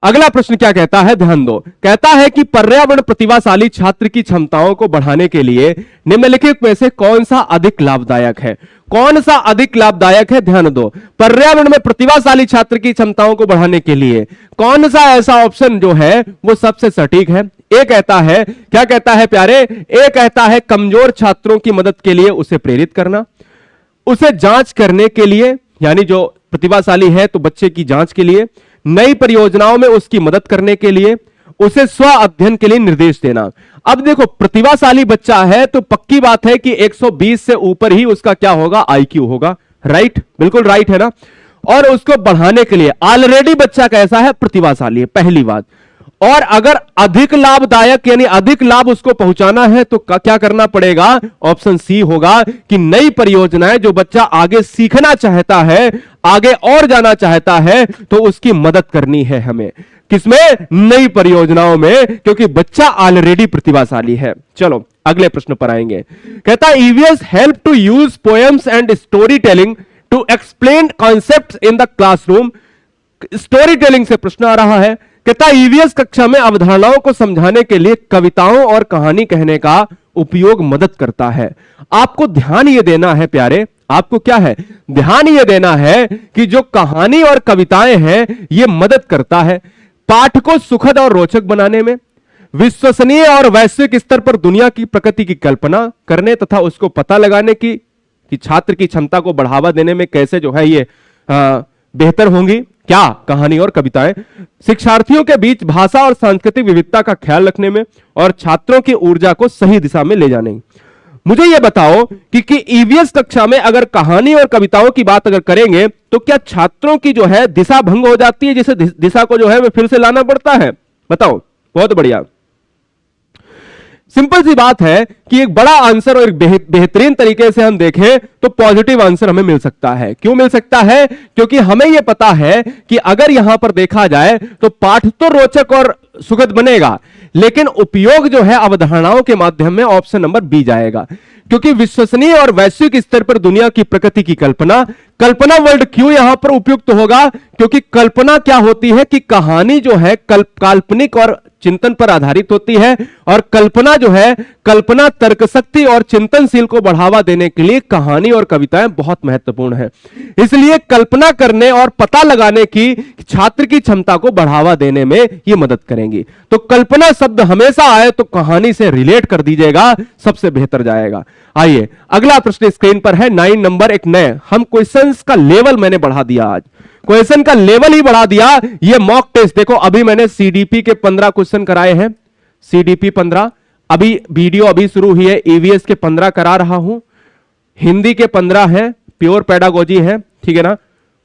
अगला प्रश्न क्या कहता है, ध्यान दो। कहता है कि पर्यावरण प्रतिभाशाली छात्र की क्षमताओं को बढ़ाने के लिए निम्नलिखित में से कौन सा अधिक लाभदायक है। कौन सा अधिक लाभदायक है, ध्यान दो। पर्यावरण में प्रतिभाशाली छात्र की क्षमताओं को बढ़ाने के लिए कौन सा ऐसा ऑप्शन जो है वो सबसे सटीक है। ए कहता है, क्या कहता है प्यारे, ए कहता है कमजोर छात्रों की मदद के लिए उसे प्रेरित करना, उसे जांच करने के लिए, यानी जो प्रतिभाशाली है तो बच्चे की जांच के लिए, नई परियोजनाओं में उसकी मदद करने के लिए, उसे स्व अध्ययन के लिए निर्देश देना। अब देखो ऑलरेडी बच्चा है तो पक्की बात है कि 120 से ऊपर ही उसका क्या होगा, आईक्यू होगा। राइट, बिल्कुल राइट है ना। और उसको बढ़ाने के लिए ऑलरेडी बच्चा कैसा है, प्रतिभाशाली है, पहली बात। और अगर अधिक लाभदायक यानी अधिक लाभ उसको पहुंचाना है तो क्या करना पड़ेगा, ऑप्शन सी होगा कि नई परियोजनाएं, जो बच्चा आगे सीखना चाहता है, आगे और जाना चाहता है, तो उसकी मदद करनी है हमें। किसमें, नई परियोजनाओं में, क्योंकि बच्चा ऑलरेडी प्रतिभाशाली है। चलो अगले प्रश्न पर आएंगे। कहता है EVS help to use poems and story telling to explain concepts in the classroom. Story telling से प्रश्न आ रहा है। कहता है ईवीएस कक्षा में अवधारणाओं को समझाने के लिए कविताओं और कहानी कहने का उपयोग मदद करता है। आपको ध्यान यह देना है प्यारे, आपको क्या है, ध्यान यह देना है कि जो कहानी और कविताएं हैं यह मदद करता है पाठ को सुखद और रोचक बनाने में, विश्वसनीय और वैश्विक स्तर पर दुनिया की प्रकृति की कल्पना करने तथा उसको पता लगाने की कि छात्र की क्षमता को बढ़ावा देने में कैसे जो है ये बेहतर होंगी क्या, कहानी और कविताएं। शिक्षार्थियों के बीच भाषा और सांस्कृतिक विविधता का ख्याल रखने में और छात्रों की ऊर्जा को सही दिशा में ले जाने में। मुझे यह बताओ कि ईवीएस कक्षा में अगर कहानी और कविताओं की बात अगर करेंगे तो क्या छात्रों की जो है दिशा भंग हो जाती है, जिसे दिशा को जो है फिर से लाना पड़ता है, बताओ। बहुत बढ़िया, सिंपल सी बात है कि एक बड़ा आंसर और एक बेहतरीन तरीके से हम देखें तो पॉजिटिव आंसर हमें मिल सकता है। क्यों मिल सकता है, क्योंकि हमें यह पता है कि अगर यहां पर देखा जाए तो पाठ तो रोचक और सुखद बनेगा, लेकिन उपयोग जो है अवधारणाओं के माध्यम में ऑप्शन नंबर बी जाएगा। क्योंकि विश्वसनीय और वैश्विक स्तर पर दुनिया की प्रकृति की कल्पना, कल्पना वर्ड क्यों यहां पर उपयुक्त होगा, क्योंकि कल्पना क्या होती है कि कहानी जो है काल्पनिक और चिंतन पर आधारित होती है, और कल्पना जो है, कल्पना तर्कशक्ति और चिंतनशील को बढ़ावा देने के लिए कहानी और कविताएं बहुत महत्वपूर्ण है। इसलिए कल्पना करने और पता लगाने की छात्र की क्षमता को बढ़ावा देने में ये मदद करेंगी। तो कल्पना शब्द हमेशा आए तो कहानी से रिलेट कर दीजिएगा, सबसे बेहतर जाएगा। आइए अगला प्रश्न स्क्रीन पर है 9 नंबर। एक नए हम क्वेश्चंस का लेवल मैंने बढ़ा दिया, आज क्वेश्चन का लेवल ही बढ़ा दिया। ये मॉक टेस्ट देखो, अभी मैंने सीडीपी के 15 क्वेश्चन कराए हैं, सीडीपी 15, अभी वीडियो अभी शुरू हुई है, ईवीएस के 15 करा रहा हूं, हिंदी के 15 है, प्योर पेडागोजी है, ठीक है ना,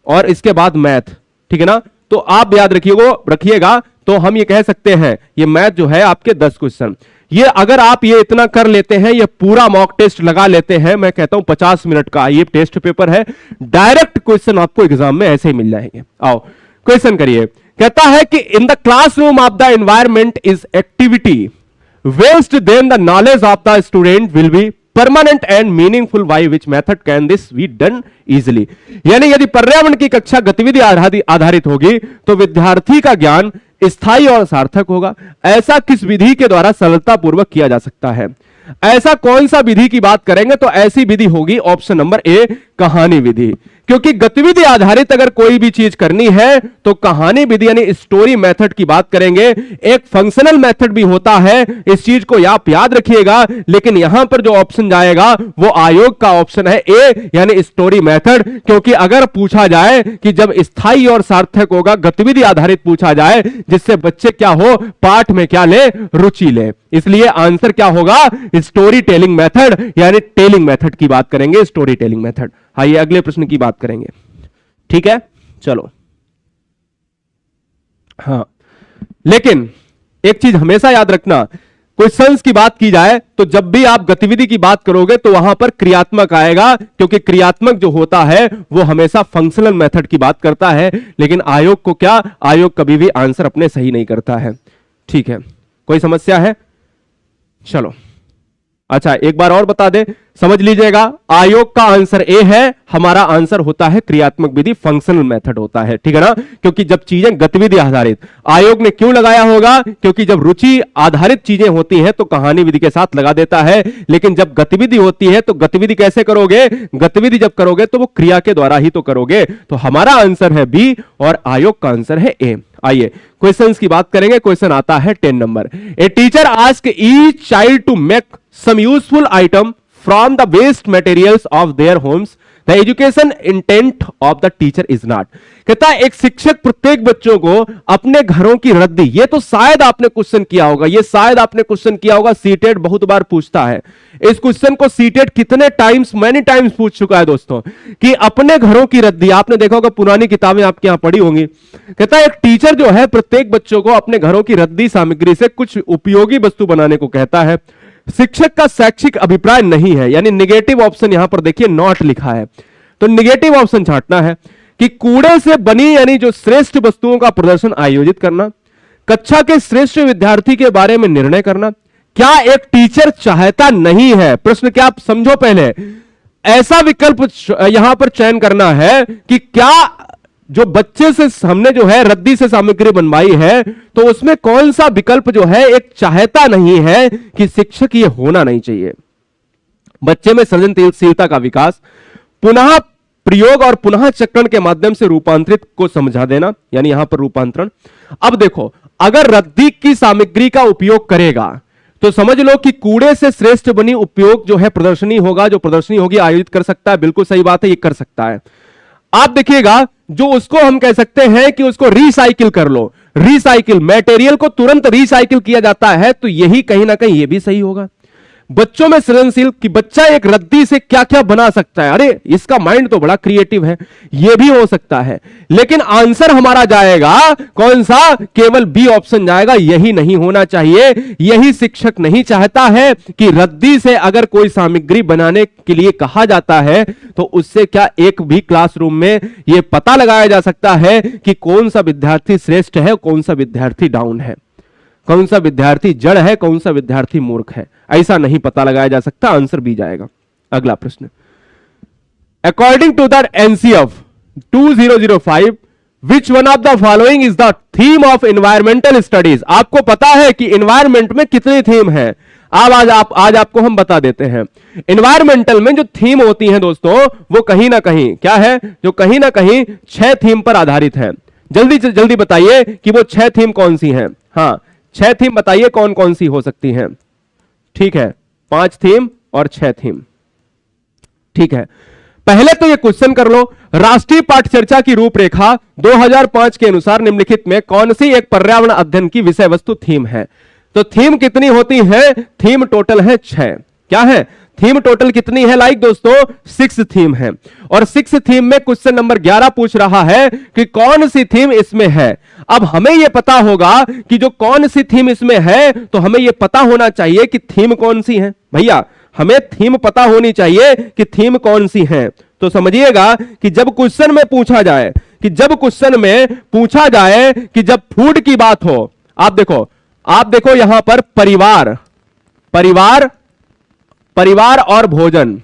और इसके बाद मैथ, ठीक है ना। तो आप याद रखिएगा तो हम ये कह सकते हैं ये मैथ जो है आपके 10 क्वेश्चन, ये अगर आप ये इतना कर लेते हैं, ये पूरा मॉक टेस्ट लगा लेते हैं, मैं कहता हूं 50 मिनट का ये टेस्ट पेपर है, डायरेक्ट क्वेश्चन आपको एग्जाम में ऐसे ही मिल जाएंगे। आओ क्वेश्चन करिए। कहता है कि in the classroom of the environment is activity based then the knowledge of the student will be permanent and meaningful, by which method can this be done easily. यानी यदि पर्यावरण की कक्षा गतिविधि आधारित होगी तो विद्यार्थी का ज्ञान स्थायी और सार्थक होगा। ऐसा किस विधि के द्वारा सरलतापूर्वक किया जा सकता है? ऐसा कौन सा विधि की बात करेंगे तो ऐसी विधि होगी ऑप्शन नंबर ए, कहानी विधि, क्योंकि गतिविधि आधारित अगर कोई भी चीज करनी है तो कहानी विधि यानी स्टोरी मेथड की बात करेंगे। एक फंक्शनल मेथड भी होता है, इस चीज को आप याद रखिएगा, लेकिन यहां पर जो ऑप्शन जाएगा वो आयोग का ऑप्शन है ए, यानी स्टोरी मेथड। क्योंकि अगर पूछा जाए कि जब स्थायी और सार्थक होगा, गतिविधि आधारित पूछा जाए जिससे बच्चे क्या हो, पाठ में क्या ले, रुचि ले, इसलिए आंसर क्या होगा, स्टोरी टेलिंग मेथड, यानी टेलिंग मेथड की बात करेंगे, स्टोरी टेलिंग मेथड। आइए अगले प्रश्न की बात करेंगे। ठीक है, चलो। हाँ, लेकिन एक चीज हमेशा याद रखना, क्वेश्चंस की बात की जाए तो जब भी आप गतिविधि की बात करोगे तो वहां पर क्रियात्मक आएगा, क्योंकि क्रियात्मक जो होता है वो हमेशा फंक्शनल मेथड की बात करता है। लेकिन आयोग को क्या, आयोग कभी भी आंसर अपने सही नहीं करता है। ठीक है, कोई समस्या है? चलो, अच्छा एक बार और बता दे, समझ लीजिएगा, आयोग का आंसर ए है, हमारा आंसर होता है क्रियात्मक विधि, फंक्शनल मेथड होता है। ठीक है ना, क्योंकि जब चीजें गतिविधि आधारित, आयोग ने क्यों लगाया होगा, क्योंकि जब रुचि आधारित चीजें होती हैं तो कहानी विधि के साथ लगा देता है, लेकिन जब गतिविधि होती है तो गतिविधि कैसे करोगे, गतिविधि जब करोगे तो वो क्रिया के द्वारा ही तो करोगे। तो हमारा आंसर है बी और आयोग का आंसर है ए। आइए क्वेश्चंस की बात करेंगे। क्वेश्चन आता है 10 number. A teacher ask each child to make some useful item from the waste materials of their homes. The education intent of the teacher is not. कहता है एक शिक्षक प्रत्येक बच्चों को अपने घरों की रद्दी, ये तो शायद आपने क्वेश्चन किया होगा, ये शायद आपने क्वेश्चन किया होगा, सीटेट बहुत बार पूछता है इस क्वेश्चन को। सीटेट कितने टाइम्स, मैनी टाइम्स पूछ चुका है दोस्तों, कि अपने घरों की रद्दी, आपने देखा होगा पुरानी किताबें आपके यहां पढ़ी होंगी। कहता है एक टीचर जो है प्रत्येक बच्चों को अपने घरों की रद्दी सामग्री से कुछ उपयोगी वस्तु बनाने को कहता है। शिक्षक का शैक्षिक अभिप्राय नहीं है, यानी निगेटिव ऑप्शन यहां पर देखिए नॉट लिखा है, तो निगेटिव ऑप्शन छांटना है। कि कूड़े से बनी यानी जो श्रेष्ठ वस्तुओं का प्रदर्शन आयोजित करना, कक्षा के श्रेष्ठ विद्यार्थी के बारे में निर्णय करना, क्या एक टीचर चाहता नहीं है, प्रश्न क्या आप समझो पहले, ऐसा विकल्प यहां पर चयन करना है कि क्या जो बच्चे से हमने जो है रद्दी से सामग्री बनवाई है तो उसमें कौन सा विकल्प जो है एक चाहता नहीं है कि शिक्षक ये होना नहीं चाहिए। बच्चे में सृजनशीलता का विकास, पुनः प्रयोग और पुनः चक्रण के माध्यम से रूपांतरित को समझा देना, यानी यहां पर रूपांतरण। अब देखो, अगर रद्दी की सामग्री का उपयोग करेगा तो समझ लो कि कूड़े से श्रेष्ठ बनी उपयोग जो है प्रदर्शनी होगा, जो प्रदर्शनी होगी आयोजित कर सकता है, बिल्कुल सही बात है, ये कर सकता है। आप देखिएगा, जो उसको हम कह सकते हैं कि उसको रिसाइकिल कर लो, रिसाइकिल मटेरियल को तुरंत रिसाइकिल किया जाता है, तो यही कहीं ना कहीं ये भी सही होगा। बच्चों में सृजनशील कि बच्चा एक रद्दी से क्या क्या बना सकता है, अरे इसका माइंड तो बड़ा क्रिएटिव है, यह भी हो सकता है। लेकिन आंसर हमारा जाएगा कौन सा, केवल बी ऑप्शन जाएगा, यही नहीं होना चाहिए। यही शिक्षक नहीं चाहता है कि रद्दी से अगर कोई सामग्री बनाने के लिए कहा जाता है तो उससे क्या एक भी क्लासरूम में यह पता लगाया जा सकता है कि कौन सा विद्यार्थी श्रेष्ठ है, कौन सा विद्यार्थी डाउन है, कौन सा विद्यार्थी जड़ है, कौन सा विद्यार्थी मूर्ख है, ऐसा नहीं पता लगाया जा सकता। आंसर बी जाएगा। अगला प्रश्न, according to the NCF 2005 which one of the following is the theme of environmental studies. आपको पता है कि एनवायरमेंट में कितनी थीम है, आज आपको हम बता देते हैं। एनवायरमेंटल में जो थीम होती हैं दोस्तों, वो कहीं ना कहीं क्या है, जो कहीं ना कहीं 6 थीम पर आधारित है। जल्दी जल्दी बताइए कि वो 6 थीम कौन सी हैं। हाँ, 6 थीम बताइए कौन कौन सी हो सकती हैं। ठीक है, 5 थीम और 6 थीम। ठीक है, पहले तो ये क्वेश्चन कर लो, राष्ट्रीय पाठ चर्चा की रूपरेखा 2005 के अनुसार निम्नलिखित में कौन सी एक पर्यावरण अध्ययन की विषय वस्तु थीम है। तो थीम कितनी होती है, थीम टोटल है 6। क्या है थीम टोटल कितनी है, लाइक दोस्तों 6 थीम है। और 6 थीम में क्वेश्चन नंबर 11 पूछ रहा है कि कौन सी थीम इसमें है। अब हमें यह पता होगा कि जो कौन सी थीम इसमें है, तो हमें यह पता होना चाहिए कि थीम कौन सी है। भैया हमें थीम पता होनी चाहिए कि थीम कौन सी है। तो समझिएगा कि जब क्वेश्चन में पूछा जाए कि जब फूड की बात हो, आप देखो यहां पर परिवार और भोजन,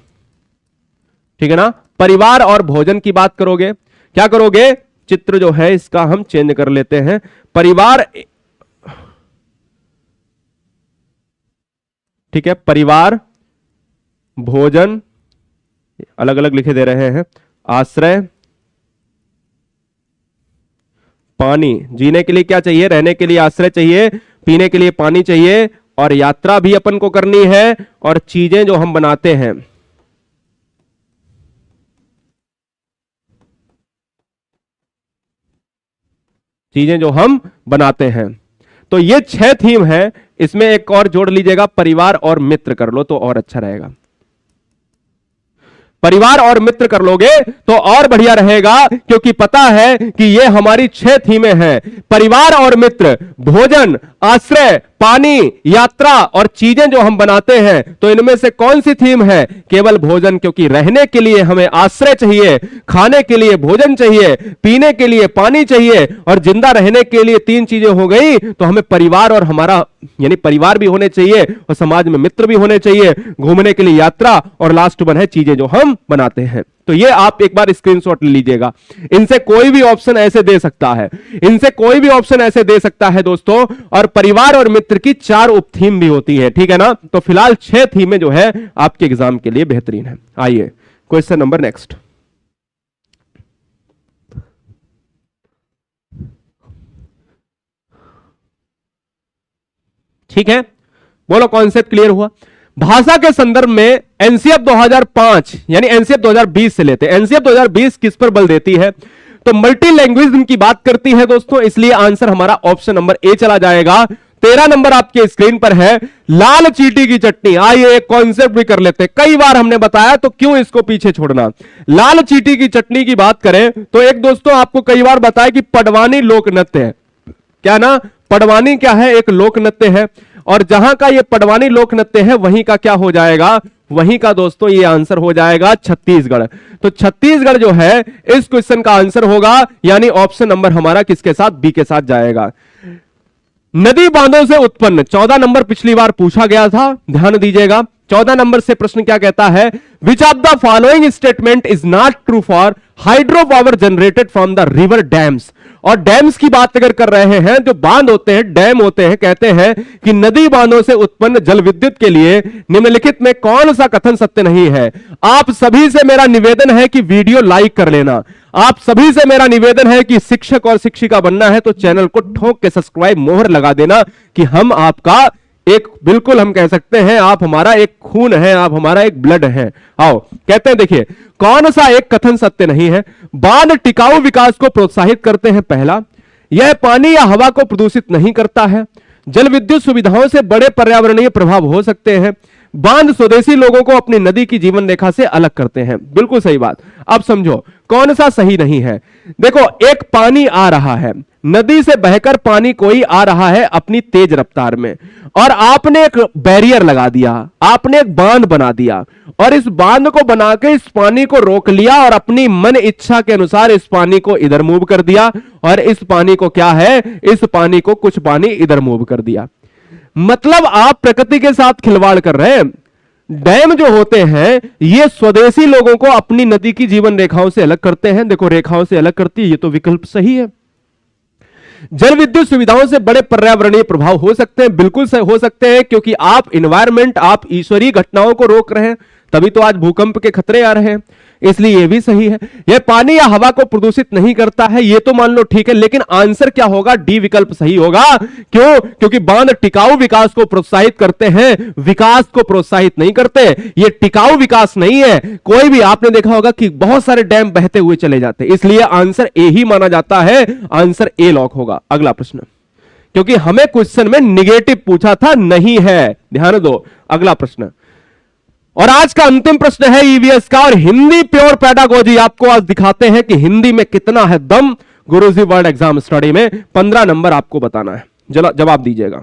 ठीक है ना, परिवार और भोजन की बात करोगे, क्या करोगे, चित्र जो है इसका हम चेंज कर लेते हैं। परिवार, ठीक है, परिवार, भोजन अलग अलग लिखे दे रहे हैं। आश्रय, पानी, जीने के लिए क्या चाहिए, रहने के लिए आश्रय चाहिए, पीने के लिए पानी चाहिए, और यात्रा भी अपन को करनी है, और चीजें जो हम बनाते हैं, चीजें जो हम बनाते हैं। तो ये 6 थीम है। इसमें एक और जोड़ लीजिएगा, परिवार और मित्र कर लो तो और अच्छा रहेगा। परिवार और मित्र कर लोगे तो और बढ़िया रहेगा, क्योंकि पता है कि ये हमारी 6 थीमें हैं। परिवार और मित्र, भोजन, आश्रय, पानी, यात्रा और चीजें जो हम बनाते हैं, तो इनमें से कौन सी थीम है? केवल भोजन, क्योंकि रहने के लिए हमें आश्रय चाहिए, खाने के लिए भोजन चाहिए, पीने के लिए पानी चाहिए, और जिंदा रहने के लिए 3 चीजें हो गई। तो हमें परिवार और हमारा यानी परिवार भी होने चाहिए, और समाज में मित्र भी होने चाहिए, घूमने के लिए यात्रा, और लास्ट वन है चीजें जो हम बनाते हैं। तो ये आप एक बार स्क्रीनशॉट लीजिएगा। इनसे कोई भी ऑप्शन ऐसे दे सकता है, इनसे कोई भी ऑप्शन ऐसे दे सकता है दोस्तों। और परिवार और मित्र की 4 उप थीम भी होती है, ठीक है ना। तो फिलहाल 6 थीमें जो है आपके एग्जाम के लिए बेहतरीन है। आइए क्वेश्चन नंबर नेक्स्ट। ठीक है, बोलो कॉन्सेप्ट क्लियर हुआ। भाषा के संदर्भ में एनसीएफ 2005 यानी एनसीएफ 2020 से लेते हैं। एनसीएफ 2020 किस पर बल देती है? तो मल्टी लैंग्वेज की बात करती है दोस्तों, इसलिए आंसर हमारा ऑप्शन नंबर ए चला जाएगा। 13 नंबर आपके स्क्रीन पर है, लाल चींटी की चटनी। आइए एक कॉन्सेप्ट भी कर लेते हैं, कई बार हमने बताया तो क्यों इसको पीछे छोड़ना। लाल चींटी की चटनी की बात करें तो एक दोस्तों आपको कई बार बताया कि पडवानी लोक नृत्य है। क्या ना, पडवानी क्या है? एक लोक नृत्य है। और जहां का ये पडवानी लोक नृत्य है वहीं का क्या हो जाएगा? वहीं का दोस्तों ये आंसर हो जाएगा छत्तीसगढ़। तो छत्तीसगढ़ जो है इस क्वेश्चन का आंसर होगा, यानी ऑप्शन नंबर हमारा किसके साथ? बी के साथ जाएगा। नदी बांधों से उत्पन्न, 14 नंबर पिछली बार पूछा गया था, ध्यान दीजिएगा। 14 नंबर से प्रश्न क्या कहता है? विच of the following statement is not true for hydro power generated from the river dams. और डैम्स की बात अगर कर रहे हैं, जो बांध होते हैं, डैम होते हैं, कहते हैं कि नदी बांधों से उत्पन्न जल विद्युत के लिए निम्नलिखित में कौन सा कथन सत्य नहीं है? आप सभी से मेरा निवेदन है कि वीडियो लाइक कर लेना। आप सभी से मेरा निवेदन है कि शिक्षक और शिक्षिका बनना है तो चैनल को ठोक के सब्सक्राइब मोहर लगा देना, कि हम आपका एक, बिल्कुल हम कह सकते हैं आप हमारा एक खून है, आप हमारा एक ब्लड है। आओ कहते हैं, देखिए कौन सा एक कथन सत्य नहीं है? बांध टिकाऊ विकास को प्रोत्साहित करते हैं, पहला। यह पानी या हवा को प्रदूषित नहीं करता है। जल विद्युत सुविधाओं से बड़े पर्यावरणीय प्रभाव हो सकते हैं। बांध स्वदेशी लोगों को अपनी नदी की जीवन रेखा से अलग करते हैं। बिल्कुल सही बात। अब समझो कौन सा सही नहीं है। देखो, एक पानी आ रहा है, नदी से बहकर पानी कोई आ रहा है अपनी तेज रफ्तार में, और आपने एक बैरियर लगा दिया, आपने एक बांध बना दिया, और इस बांध को बना के इस पानी को रोक लिया, और अपनी मन इच्छा के अनुसार इस पानी को इधर मूव कर दिया, और इस पानी को क्या है? इस पानी को कुछ पानी इधर मूव कर दिया। मतलब आप प्रकृति के साथ खिलवाड़ कर रहे हैं। डैम जो होते हैं ये स्वदेशी लोगों को अपनी नदी की जीवन रेखाओं से अलग करते हैं। देखो रेखाओं से अलग करती है, ये तो विकल्प सही है। जल विद्युत सुविधाओं से बड़े पर्यावरणीय प्रभाव हो सकते हैं, बिल्कुल हो सकते हैं, क्योंकि आप इन्वायरमेंट, आप ईश्वरीय घटनाओं को रोक रहे हैं, तभी तो आज भूकंप के खतरे आ रहे हैं, इसलिए यह भी सही है। यह पानी या हवा को प्रदूषित नहीं करता है, यह तो मान लो ठीक है, लेकिन आंसर क्या होगा? डी विकल्प सही होगा। क्यों? क्योंकि बांध टिकाऊ विकास को प्रोत्साहित करते हैं, विकास को प्रोत्साहित नहीं करते। यह टिकाऊ विकास नहीं है। कोई भी आपने देखा होगा कि बहुत सारे डैम बहते हुए चले जाते हैं, इसलिए आंसर ए ही माना जाता है। आंसर ए लॉक होगा। अगला प्रश्न, क्योंकि हमें क्वेश्चन में निगेटिव पूछा था, नहीं है, ध्यान दो। अगला प्रश्न, और आज का अंतिम प्रश्न है ईवीएस का, और हिंदी प्योर पेडागोजी आपको आज दिखाते हैं कि हिंदी में कितना है दम। गुरुजी वर्ल्ड एग्जाम स्टडी में 15 नंबर आपको बताना है, जवाब दीजिएगा।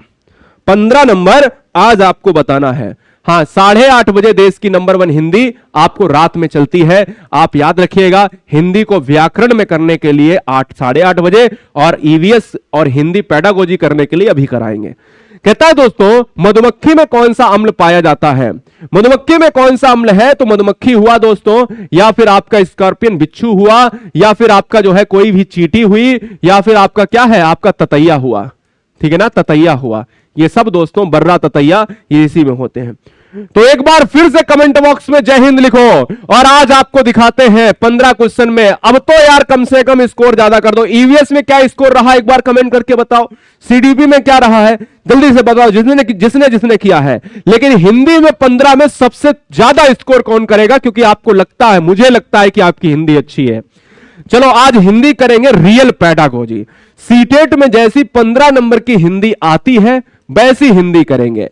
15 नंबर आज आपको बताना है। हां, 8:30 बजे देश की नंबर 1 हिंदी आपको रात में चलती है। आप याद रखिएगा, हिंदी को व्याकरण में करने के लिए 8:30 बजे, और ईवीएस और हिंदी पेडागोजी करने के लिए अभी कराएंगे। कहता है दोस्तों, मधुमक्खी में कौन सा अम्ल पाया जाता है? मधुमक्खी में कौन सा अम्ल है? तो मधुमक्खी हुआ दोस्तों, या फिर आपका स्कॉर्पियन बिच्छू हुआ, या फिर आपका जो है कोई भी चींटी हुई, या फिर आपका क्या है, आपका ततैया हुआ। ठीक है ना, ततैया हुआ। ये सब दोस्तों बर्रा ततैया ये इसी में होते हैं। तो एक बार फिर से कमेंट बॉक्स में जय हिंद लिखो। और आज आपको दिखाते हैं 15 क्वेश्चन में। अब तो यार कम से कम स्कोर ज्यादा कर दो। ईवीएस में क्या स्कोर रहा एक बार कमेंट करके बताओ। सीडीपी में क्या रहा है जल्दी से बताओ, जिसने जिसने किया है। लेकिन हिंदी में 15 में सबसे ज्यादा स्कोर कौन करेगा, क्योंकि आपको लगता है, मुझे लगता है कि आपकी हिंदी अच्छी है। चलो आज हिंदी करेंगे रियल पेडागोजी। सीटेट में जैसी 15 नंबर की हिंदी आती है वैसी हिंदी करेंगे।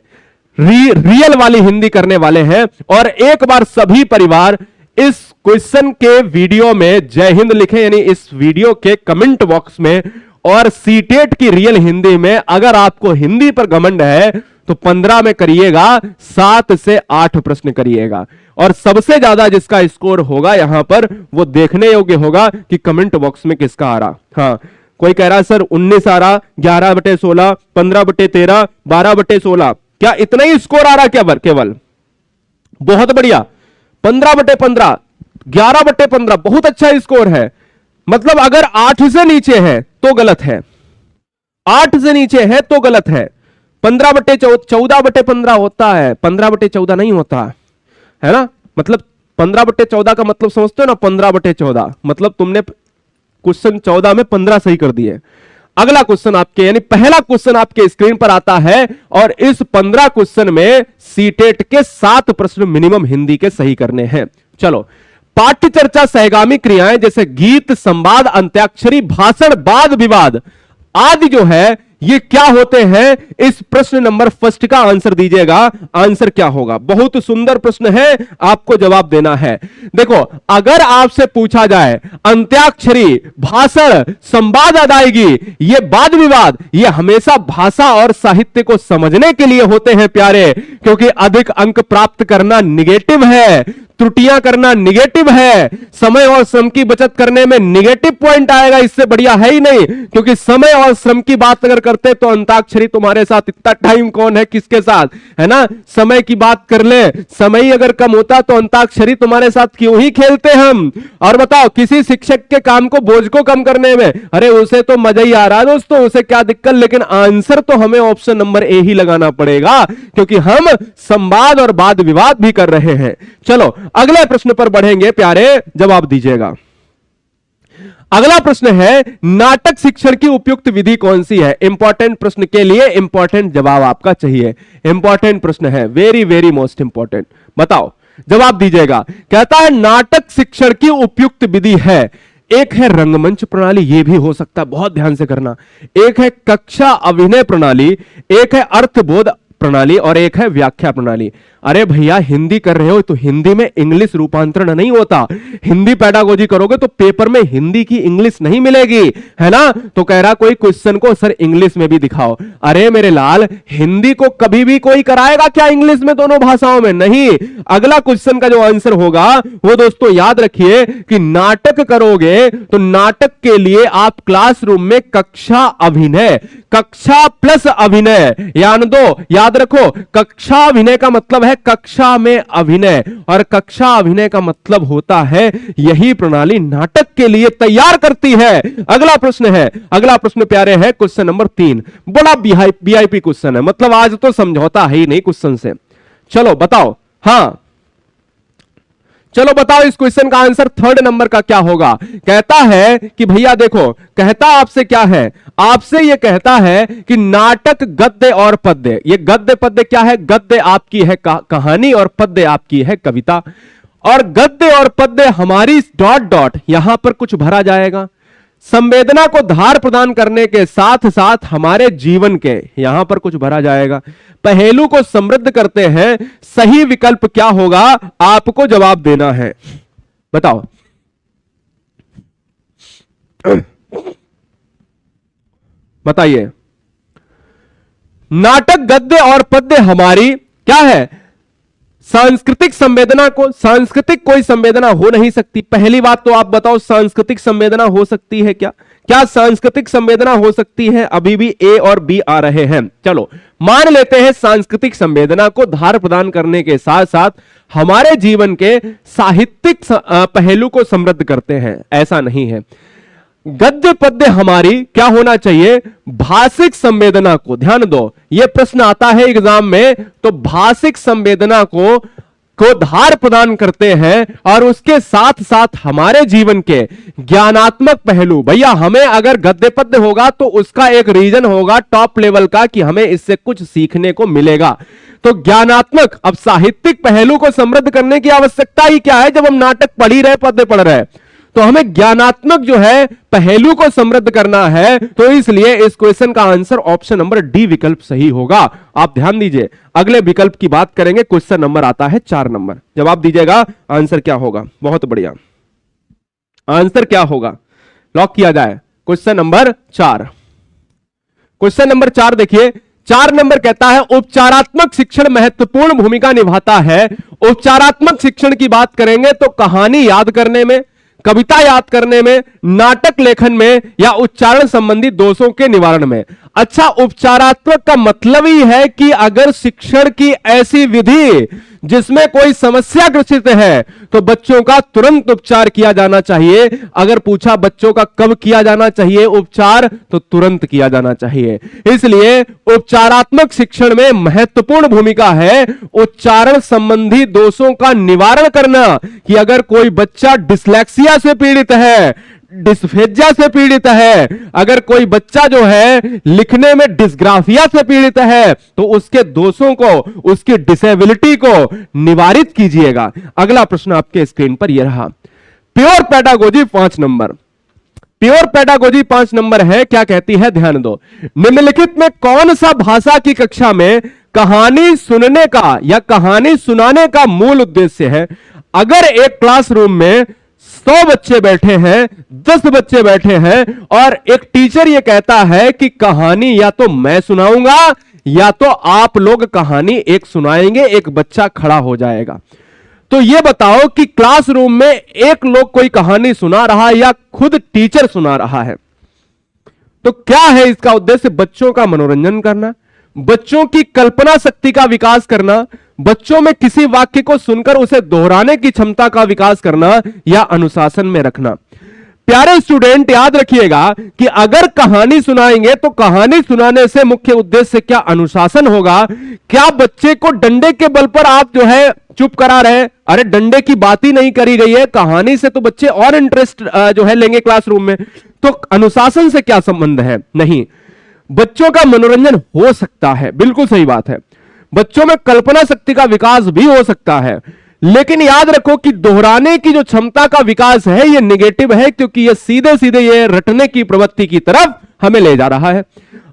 रियल वाली हिंदी करने वाले हैं। और एक बार सभी परिवार इस क्वेश्चन के वीडियो में जय हिंद लिखें, यानी इस वीडियो के कमेंट बॉक्स में। और सीटेट की रियल हिंदी में अगर आपको हिंदी पर घमंड है तो 15 में करिएगा, 7 से 8 प्रश्न करिएगा। और सबसे ज्यादा जिसका स्कोर होगा यहां पर वो देखने योग्य होगा कि कमेंट बॉक्स में किसका आ रहा। हाँ, कोई कह रहा सर 19 आ रहा, 11/16, 15/13, 12/16, क्या इतना ही स्कोर आ रहा केवल? बहुत बढ़िया। 15/15, 11/15, बहुत अच्छा स्कोर है। मतलब अगर 8 से नीचे है तो गलत है, 8 से नीचे है तो गलत है। 15/14 होता है, 15/14 नहीं होता है ना। मतलब 15/14 का मतलब समझते हो ना, 15/14 मतलब तुमने क्वेश्चन 14 में 15 सही कर दिए। अगला क्वेश्चन आपके, यानी पहला क्वेश्चन आपके स्क्रीन पर आता है। और इस 15 क्वेश्चन में सीटेट के 7 प्रश्न मिनिमम हिंदी के सही करने हैं। चलो, पाठ्य चर्चा सहगामी क्रियाएं जैसे गीत, संवाद, अंत्याक्षरी, भाषण, वाद विवाद आदि जो है ये क्या होते हैं, इस प्रश्न नंबर फर्स्ट का आंसर दीजिएगा। आंसर क्या होगा? बहुत सुंदर प्रश्न है, आपको जवाब देना है। देखो, अगर आपसे पूछा जाए अंत्याक्षरी, भाषण, संवाद, अदायगी, ये वाद विवाद, ये हमेशा भाषा और साहित्य को समझने के लिए होते हैं प्यारे, क्योंकि अधिक अंक प्राप्त करना निगेटिव है, त्रुटियां करना निगेटिव है, समय और श्रम की बचत करने में निगेटिव पॉइंट आएगा। इससे बढ़िया है ही नहीं, क्योंकि समय और श्रम की बात अगर करते तो अंताक्षरी तुम्हारे साथ इतना टाइम कौन है, किसके साथ, है ना। समय की बात कर ले, समय अगर कम होता तो अंताक्षरी तुम्हारे साथ क्यों ही खेलते हम। और बताओ, किसी शिक्षक के काम को, बोझ को कम करने में, अरे उसे तो मजा ही आ रहा है दोस्तों, उसे क्या दिक्कत। लेकिन आंसर तो हमें ऑप्शन नंबर ए ही लगाना पड़ेगा, क्योंकि हम संवाद और वाद विवाद भी कर रहे हैं। चलो अगले प्रश्न पर बढ़ेंगे प्यारे, जवाब दीजिएगा। अगला प्रश्न है, नाटक शिक्षण की उपयुक्त विधि कौन सी है? इंपॉर्टेंट प्रश्न के लिए इंपॉर्टेंट जवाब आपका चाहिए। इंपॉर्टेंट प्रश्न है, वेरी वेरी मोस्ट इंपॉर्टेंट। बताओ, जवाब दीजिएगा। कहता है नाटक शिक्षण की उपयुक्त विधि है, एक है रंगमंच प्रणाली, ये भी हो सकता है, बहुत ध्यान से करना। एक है कक्षा अभिनय प्रणाली, एक है अर्थबोध प्रणाली और एक है व्याख्या प्रणाली। अरे भैया, हिंदी कर रहे हो तो हिंदी में इंग्लिश रूपांतरण नहीं होता। हिंदी पेडागोजी करोगे तो पेपर में हिंदी की इंग्लिश नहीं मिलेगी, है ना। तो कह रहा कोई क्वेश्चन को सर इंग्लिश में भी दिखाओ। अरे मेरे लाल, हिंदी को कभी भी कोई कराएगा क्या इंग्लिश में, दोनों भाषाओं में? नहीं। अगला क्वेश्चन का जो आंसर होगा वो दोस्तों याद रखिए कि नाटक करोगे तो नाटक के लिए आप क्लासरूम में कक्षा अभिनय, कक्षा प्लस अभिनय यान दो। याद रखो, कक्षा अभिनय का मतलब है कक्षा में अभिनय, और कक्षा अभिनय का मतलब होता है यही प्रणाली नाटक के लिए तैयार करती है। अगला प्रश्न है, अगला प्रश्न प्यारे है क्वेश्चन नंबर 3। बड़ा वीआईपी क्वेश्चन है, मतलब आज तो समझौता है ही नहीं क्वेश्चन से। चलो बताओ, हां चलो बताओ इस क्वेश्चन का आंसर 3rd नंबर का क्या होगा। कहता है कि भैया देखो, कहता आपसे क्या है, आपसे यह कहता है कि नाटक गद्य और पद्य, ये गद्य पद्य क्या है? गद्य आपकी है कहानी और पद्य आपकी है कविता। और गद्य और पद्य हमारी डॉट डॉट यहां पर कुछ भरा जाएगा। संवेदना को धार प्रदान करने के साथ साथ हमारे जीवन के यहां पर कुछ भरा जाएगा। पहेलू को समृद्ध करते हैं, सही विकल्प क्या होगा आपको जवाब देना है। बताओ, बताइए। नाटक गद्य और पद्य हमारी क्या है? सांस्कृतिक संवेदना को, सांस्कृतिक कोई संवेदना हो नहीं सकती। पहली बात तो आप बताओ, सांस्कृतिक संवेदना हो सकती है क्या? क्या सांस्कृतिक संवेदना हो सकती है? अभी भी ए और बी आ रहे हैं। चलो मान लेते हैं सांस्कृतिक संवेदना को धार प्रदान करने के साथ साथ हमारे जीवन के साहित्यिक पहलू को समृद्ध करते हैं। ऐसा नहीं है। गद्य पद्य हमारी क्या होना चाहिए, भाषिक संवेदना को, ध्यान दो यह प्रश्न आता है एग्जाम में, तो भाषिक संवेदना को धार प्रदान करते हैं और उसके साथ साथ हमारे जीवन के ज्ञानात्मक पहलू। भैया हमें अगर गद्य पद्य होगा तो उसका एक रीजन होगा टॉप लेवल का कि हमें इससे कुछ सीखने को मिलेगा। तो ज्ञानात्मक, अब साहित्यिक पहलू को समृद्ध करने की आवश्यकता ही क्या है, जब हम नाटक पढ़ ही रहे, पद्य पढ़ रहे, तो हमें ज्ञानात्मक जो है पहलू को समृद्ध करना है। तो इसलिए इस क्वेश्चन का आंसर ऑप्शन नंबर डी विकल्प सही होगा। आप ध्यान दीजिए, अगले विकल्प की बात करेंगे। क्वेश्चन नंबर आता है 4 नंबर, जवाब दीजिएगा आंसर क्या होगा। बहुत बढ़िया, आंसर क्या होगा, लॉक किया जाए। क्वेश्चन नंबर 4, क्वेश्चन नंबर 4 देखिए, 4 नंबर कहता है उपचारात्मक शिक्षण महत्वपूर्ण भूमिका निभाता है। उपचारात्मक शिक्षण की बात करेंगे तो कहानी याद करने में, कविता याद करने में, नाटक लेखन में, या उच्चारण संबंधी दोषों के निवारण में। अच्छा, उपचारात्मक का मतलब ही है कि अगर शिक्षण की ऐसी विधि जिसमें कोई समस्या ग्रसित है तो बच्चों का तुरंत उपचार किया जाना चाहिए। अगर पूछा बच्चों का कब किया जाना चाहिए उपचार, तो तुरंत किया जाना चाहिए। इसलिए उपचारात्मक शिक्षण में महत्वपूर्ण भूमिका है उच्चारण संबंधी दोषों का निवारण करना। कि अगर कोई बच्चा डिसलेक्सिया से पीड़ित है, डिस्फेजिया से पीड़ित है, अगर कोई बच्चा जो है लिखने में डिस्ग्राफिया से पीड़ित है, तो उसके दोषों को, उसकी डिसेबिलिटी को निवारित कीजिएगा। अगला प्रश्न आपके स्क्रीन पर यह रहा, pure pedagogy 5 number. Pure pedagogy 5 number है, क्या कहती है, ध्यान दो। निम्नलिखित में कौन सा भाषा की कक्षा में कहानी सुनने का या कहानी सुनाने का मूल उद्देश्य है। अगर एक क्लासरूम में 100 बच्चे बैठे हैं, 10 बच्चे बैठे हैं और एक टीचर यह कहता है कि कहानी या तो मैं सुनाऊंगा या तो आप लोग कहानी एक सुनाएंगे, एक बच्चा खड़ा हो जाएगा। तो यह बताओ कि क्लासरूम में एक लोग कोई कहानी सुना रहा है या खुद टीचर सुना रहा है। तो क्या है इसका उद्देश्य, बच्चों का मनोरंजन करना, बच्चों की कल्पना शक्ति का विकास करना, बच्चों में किसी वाक्य को सुनकर उसे दोहराने की क्षमता का विकास करना, या अनुशासन में रखना। प्यारे स्टूडेंट याद रखिएगा कि अगर कहानी सुनाएंगे तो कहानी सुनाने से मुख्य उद्देश्य क्या, अनुशासन होगा। क्या बच्चे को डंडे के बल पर आप जो है चुप करा रहे, अरे डंडे की बात ही नहीं करी गई है, कहानी से तो बच्चे और इंटरेस्ट जो है लेंगे क्लासरूम में। तो अनुशासन से क्या संबंध है, नहीं। बच्चों का मनोरंजन हो सकता है, बिल्कुल सही बात है, बच्चों में कल्पना शक्ति का विकास भी हो सकता है, लेकिन याद रखो कि दोहराने की जो क्षमता का विकास है ये नेगेटिव है, क्योंकि ये सीधे सीधे ये रटने की प्रवृत्ति की तरफ हमें ले जा रहा है।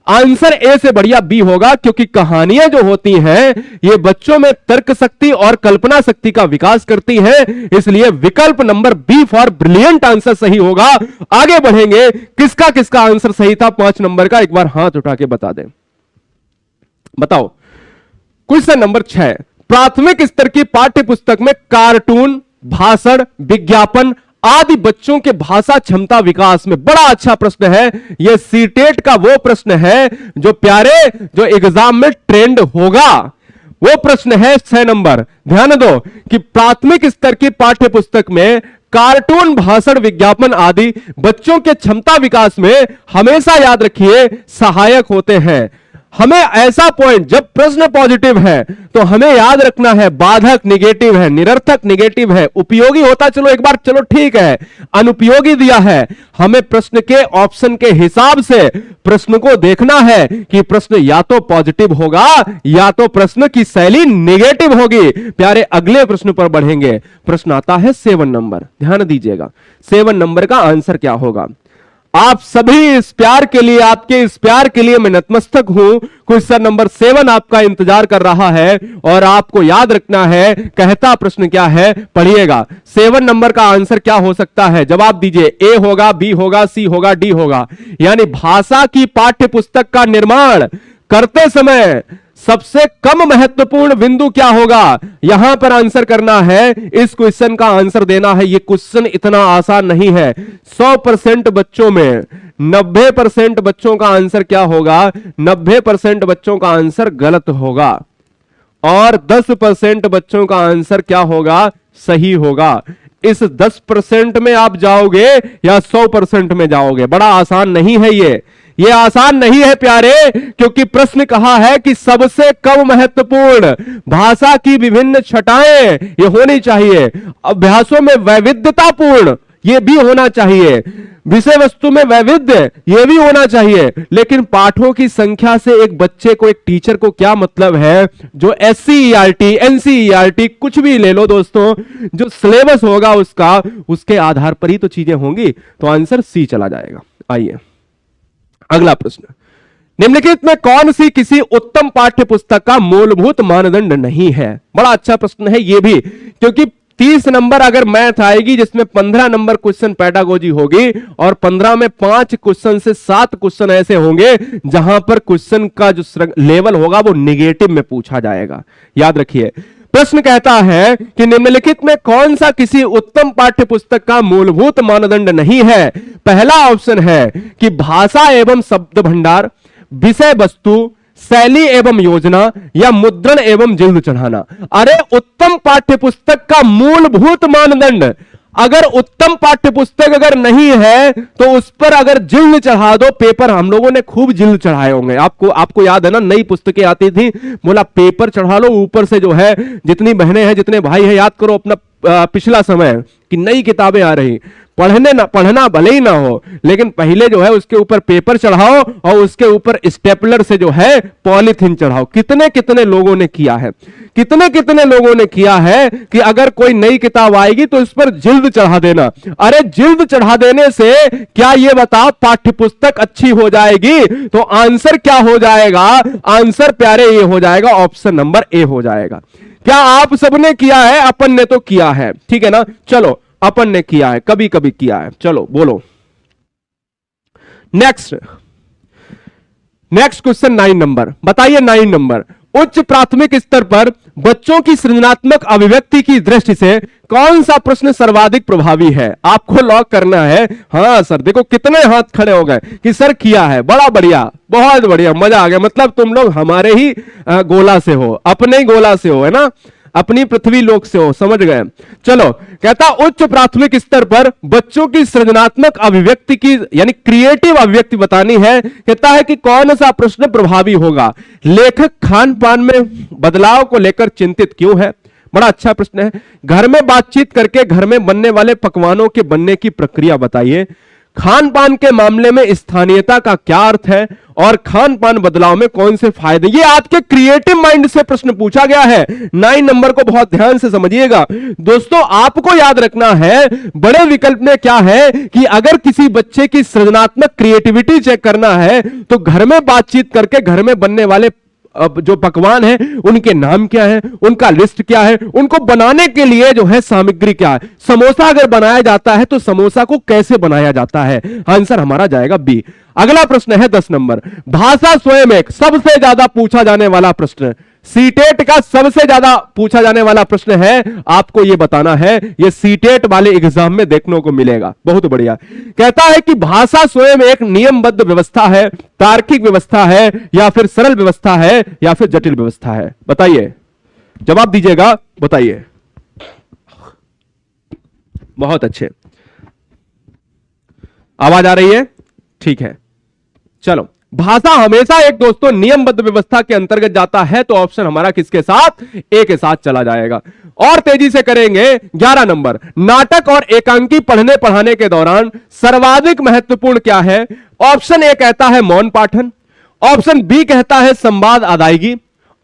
आंसर ए से बढ़िया बी होगा, क्योंकि कहानियां जो होती हैं ये बच्चों में तर्क शक्ति और कल्पना शक्ति का विकास करती हैं। इसलिए विकल्प number B for brilliant answer सही होगा। आगे बढ़ेंगे, किसका किसका आंसर सही था 5 नंबर का, एक बार हाथ उठा के बता दें, बताओ। क्वेश्चन नंबर 6, प्राथमिक स्तर की पाठ्य पुस्तक में कार्टून, भाषण, विज्ञापन आदि बच्चों के भाषा क्षमता विकास में, बड़ा अच्छा प्रश्न है यह, सीटेट का वो प्रश्न है जो प्यारे जो एग्जाम में ट्रेंड होगा, वो प्रश्न है 6 नंबर। ध्यान दो कि प्राथमिक स्तर की पाठ्य पुस्तक में कार्टून, भाषण, विज्ञापन आदि बच्चों के क्षमता विकास में हमेशा याद रखिए सहायक होते हैं। हमें ऐसा पॉइंट, जब प्रश्न पॉजिटिव है तो हमें याद रखना है बाधक निगेटिव है, निरर्थक निगेटिव है, उपयोगी होता चलो एक बार चलो ठीक है, अनुपयोगी दिया है, हमें प्रश्न के ऑप्शन के हिसाब से प्रश्न को देखना है कि प्रश्न या तो पॉजिटिव होगा या तो प्रश्न की शैली निगेटिव होगी। प्यारे अगले प्रश्न पर बढ़ेंगे, प्रश्न आता है 7 नंबर, ध्यान दीजिएगा 7 नंबर का आंसर क्या होगा। आप सभी इस प्यार के लिए, आपके इस प्यार के लिए मैं नतमस्तक हूं। क्वेश्चन नंबर 7 आपका इंतजार कर रहा है और आपको याद रखना है कहता प्रश्न क्या है, पढ़िएगा। 7 नंबर का आंसर क्या हो सकता है, जवाब दीजिए। ए होगा, बी होगा, सी होगा, डी होगा। यानी भाषा की पाठ्य पुस्तक का निर्माण करते समय सबसे कम महत्वपूर्ण बिंदु क्या होगा, यहां पर आंसर करना है, इस क्वेश्चन का आंसर देना है। यह क्वेश्चन इतना आसान नहीं है। 100% बच्चों में 90% बच्चों का आंसर क्या होगा, 90% बच्चों का आंसर गलत होगा और 10% बच्चों का आंसर क्या होगा, सही होगा। इस 10% में आप जाओगे या 100% में जाओगे? बड़ा आसान नहीं है ये आसान नहीं है प्यारे, क्योंकि प्रश्न कहा है कि सबसे कम महत्वपूर्ण भाषा की विभिन्न छटाएं ये होनी चाहिए, अभ्यासों में वैविध्यतापूर्ण ये भी होना चाहिए, विषय वस्तु में वैविध्य ये भी होना चाहिए। लेकिन पाठों की संख्या से एक बच्चे को, एक टीचर को क्या मतलब है? जो SCERT NCERT कुछ भी ले लो दोस्तों, जो सिलेबस होगा उसका, उसके आधार पर ही तो चीजें होंगी। तो आंसर सी चला जाएगा। आइए अगला प्रश्न, निम्नलिखित में कौन सी किसी उत्तम पाठ्य पुस्तक का मूलभूत मानदंड नहीं है? बड़ा अच्छा प्रश्न है ये भी, क्योंकि 30 नंबर अगर मैथ आएगी जिसमें 15 नंबर क्वेश्चन पेडागोजी होगी और 15 में 5 क्वेश्चन से 7 क्वेश्चन ऐसे होंगे जहां पर क्वेश्चन का जो लेवल होगा वो निगेटिव में पूछा जाएगा। याद रखिए, प्रश्न कहता है कि निम्नलिखित में कौन सा किसी उत्तम पाठ्य पुस्तक का मूलभूत मानदंड नहीं है? पहला ऑप्शन है कि भाषा एवं शब्द भंडार, विषय वस्तु, शैली एवं योजना या मुद्रण एवं जिल्द चढ़ाना। अरे उत्तम पाठ्य पुस्तक का मूलभूत मानदंड, अगर उत्तम पाठ्य पुस्तक अगर नहीं है तो उस पर अगर जिल्द चढ़ा दो, पेपर हम लोगों ने खूब जिल्द चढ़ाए होंगे। आपको याद है ना, नई पुस्तकें आती थी, बोला पेपर चढ़ा लो ऊपर से, जो है जितनी बहनें हैं जितने भाई हैं, याद करो अपना पिछला समय कि नई किताबें आ रही, पढ़ना भले ही ना हो, लेकिन पहले जो है उसके ऊपर पेपर चढ़ाओ और उसके ऊपर स्टेपलर से जो है पॉलीथिन चढ़ाओ। कितने कितने लोगों ने किया है, कितने कितने लोगों ने किया है कि अगर कोई नई किताब आएगी तो इस पर जिल्द चढ़ा देना। अरे जिल्द चढ़ा देने से क्या ये बताओ पाठ्य पुस्तक अच्छी हो जाएगी? तो आंसर क्या हो जाएगा? आंसर प्यारे ये हो जाएगा, ऑप्शन नंबर ए हो जाएगा। क्या आप सबने किया है? अपन ने तो किया है, ठीक है ना। चलो अपन ने किया है, कभी कभी किया है। चलो बोलो नेक्स्ट क्वेश्चन 9 नंबर बताइए। 9 नंबर, उच्च प्राथमिक स्तर पर बच्चों की सृजनात्मक अभिव्यक्ति की दृष्टि से कौन सा प्रश्न सर्वाधिक प्रभावी है? आपको लॉक करना है। हाँ सर, देखो कितने हाथ खड़े हो गए कि सर किया है। बड़ा बढ़िया, बहुत बढ़िया, मजा आ गया। मतलब तुम लोग हमारे ही गोला से हो, अपने ही गोला से हो, है ना, अपनी पृथ्वी लोक से हो, समझ गए। चलो, कहता उच्च प्राथमिक स्तर पर बच्चों की सृजनात्मक अभिव्यक्ति की यानी क्रिएटिव अभिव्यक्ति बतानी है। कहता है कि कौन सा प्रश्न प्रभावी होगा? लेखक खान पान में बदलाव को लेकर चिंतित क्यों है? बड़ा अच्छा प्रश्न है। घर में बातचीत करके घर में बनने वाले पकवानों के बनने की प्रक्रिया बताइए। खान पान के मामले में स्थानीयता का क्या अर्थ है और खान पान बदलाव में कौन से फायदे? ये आज के क्रिएटिव माइंड से प्रश्न पूछा गया है। 9 नंबर को बहुत ध्यान से समझिएगा दोस्तों। आपको याद रखना है बड़े विकल्प में क्या है कि अगर किसी बच्चे की सृजनात्मक क्रिएटिविटी चेक करना है तो घर में बातचीत करके घर में बनने वाले जो पकवान है उनके नाम क्या है, उनका लिस्ट क्या है, उनको बनाने के लिए जो है सामग्री क्या है। समोसा अगर बनाया जाता है तो समोसा को कैसे बनाया जाता है? आंसर हमारा जाएगा बी। अगला प्रश्न है 10 नंबर, भाषा स्वयं एक सबसे ज्यादा पूछा जाने वाला प्रश्न, सीटेट का सबसे ज्यादा पूछा जाने वाला प्रश्न है। आपको यह बताना है, यह सीटेट वाले एग्जाम में देखने को मिलेगा। बहुत बढ़िया। कहता है कि भाषा स्वयं एक नियमबद्ध व्यवस्था है, तार्किक व्यवस्था है या फिर सरल व्यवस्था है या फिर जटिल व्यवस्था है? बताइए, जवाब दीजिएगा, बताइए। बहुत अच्छे, आवाज आ रही है? ठीक है। चलो, भाषा हमेशा एक दोस्तों नियमबद्ध व्यवस्था के अंतर्गत जाता है, तो ऑप्शन हमारा किसके साथ? ए के साथ चला जाएगा। और तेजी से करेंगे। 11 नंबर, नाटक और एकांकी पढ़ने पढ़ाने के दौरान सर्वाधिक महत्वपूर्ण क्या है? ऑप्शन ए कहता है मौन पाठन, ऑप्शन बी कहता है संवाद अदायगी,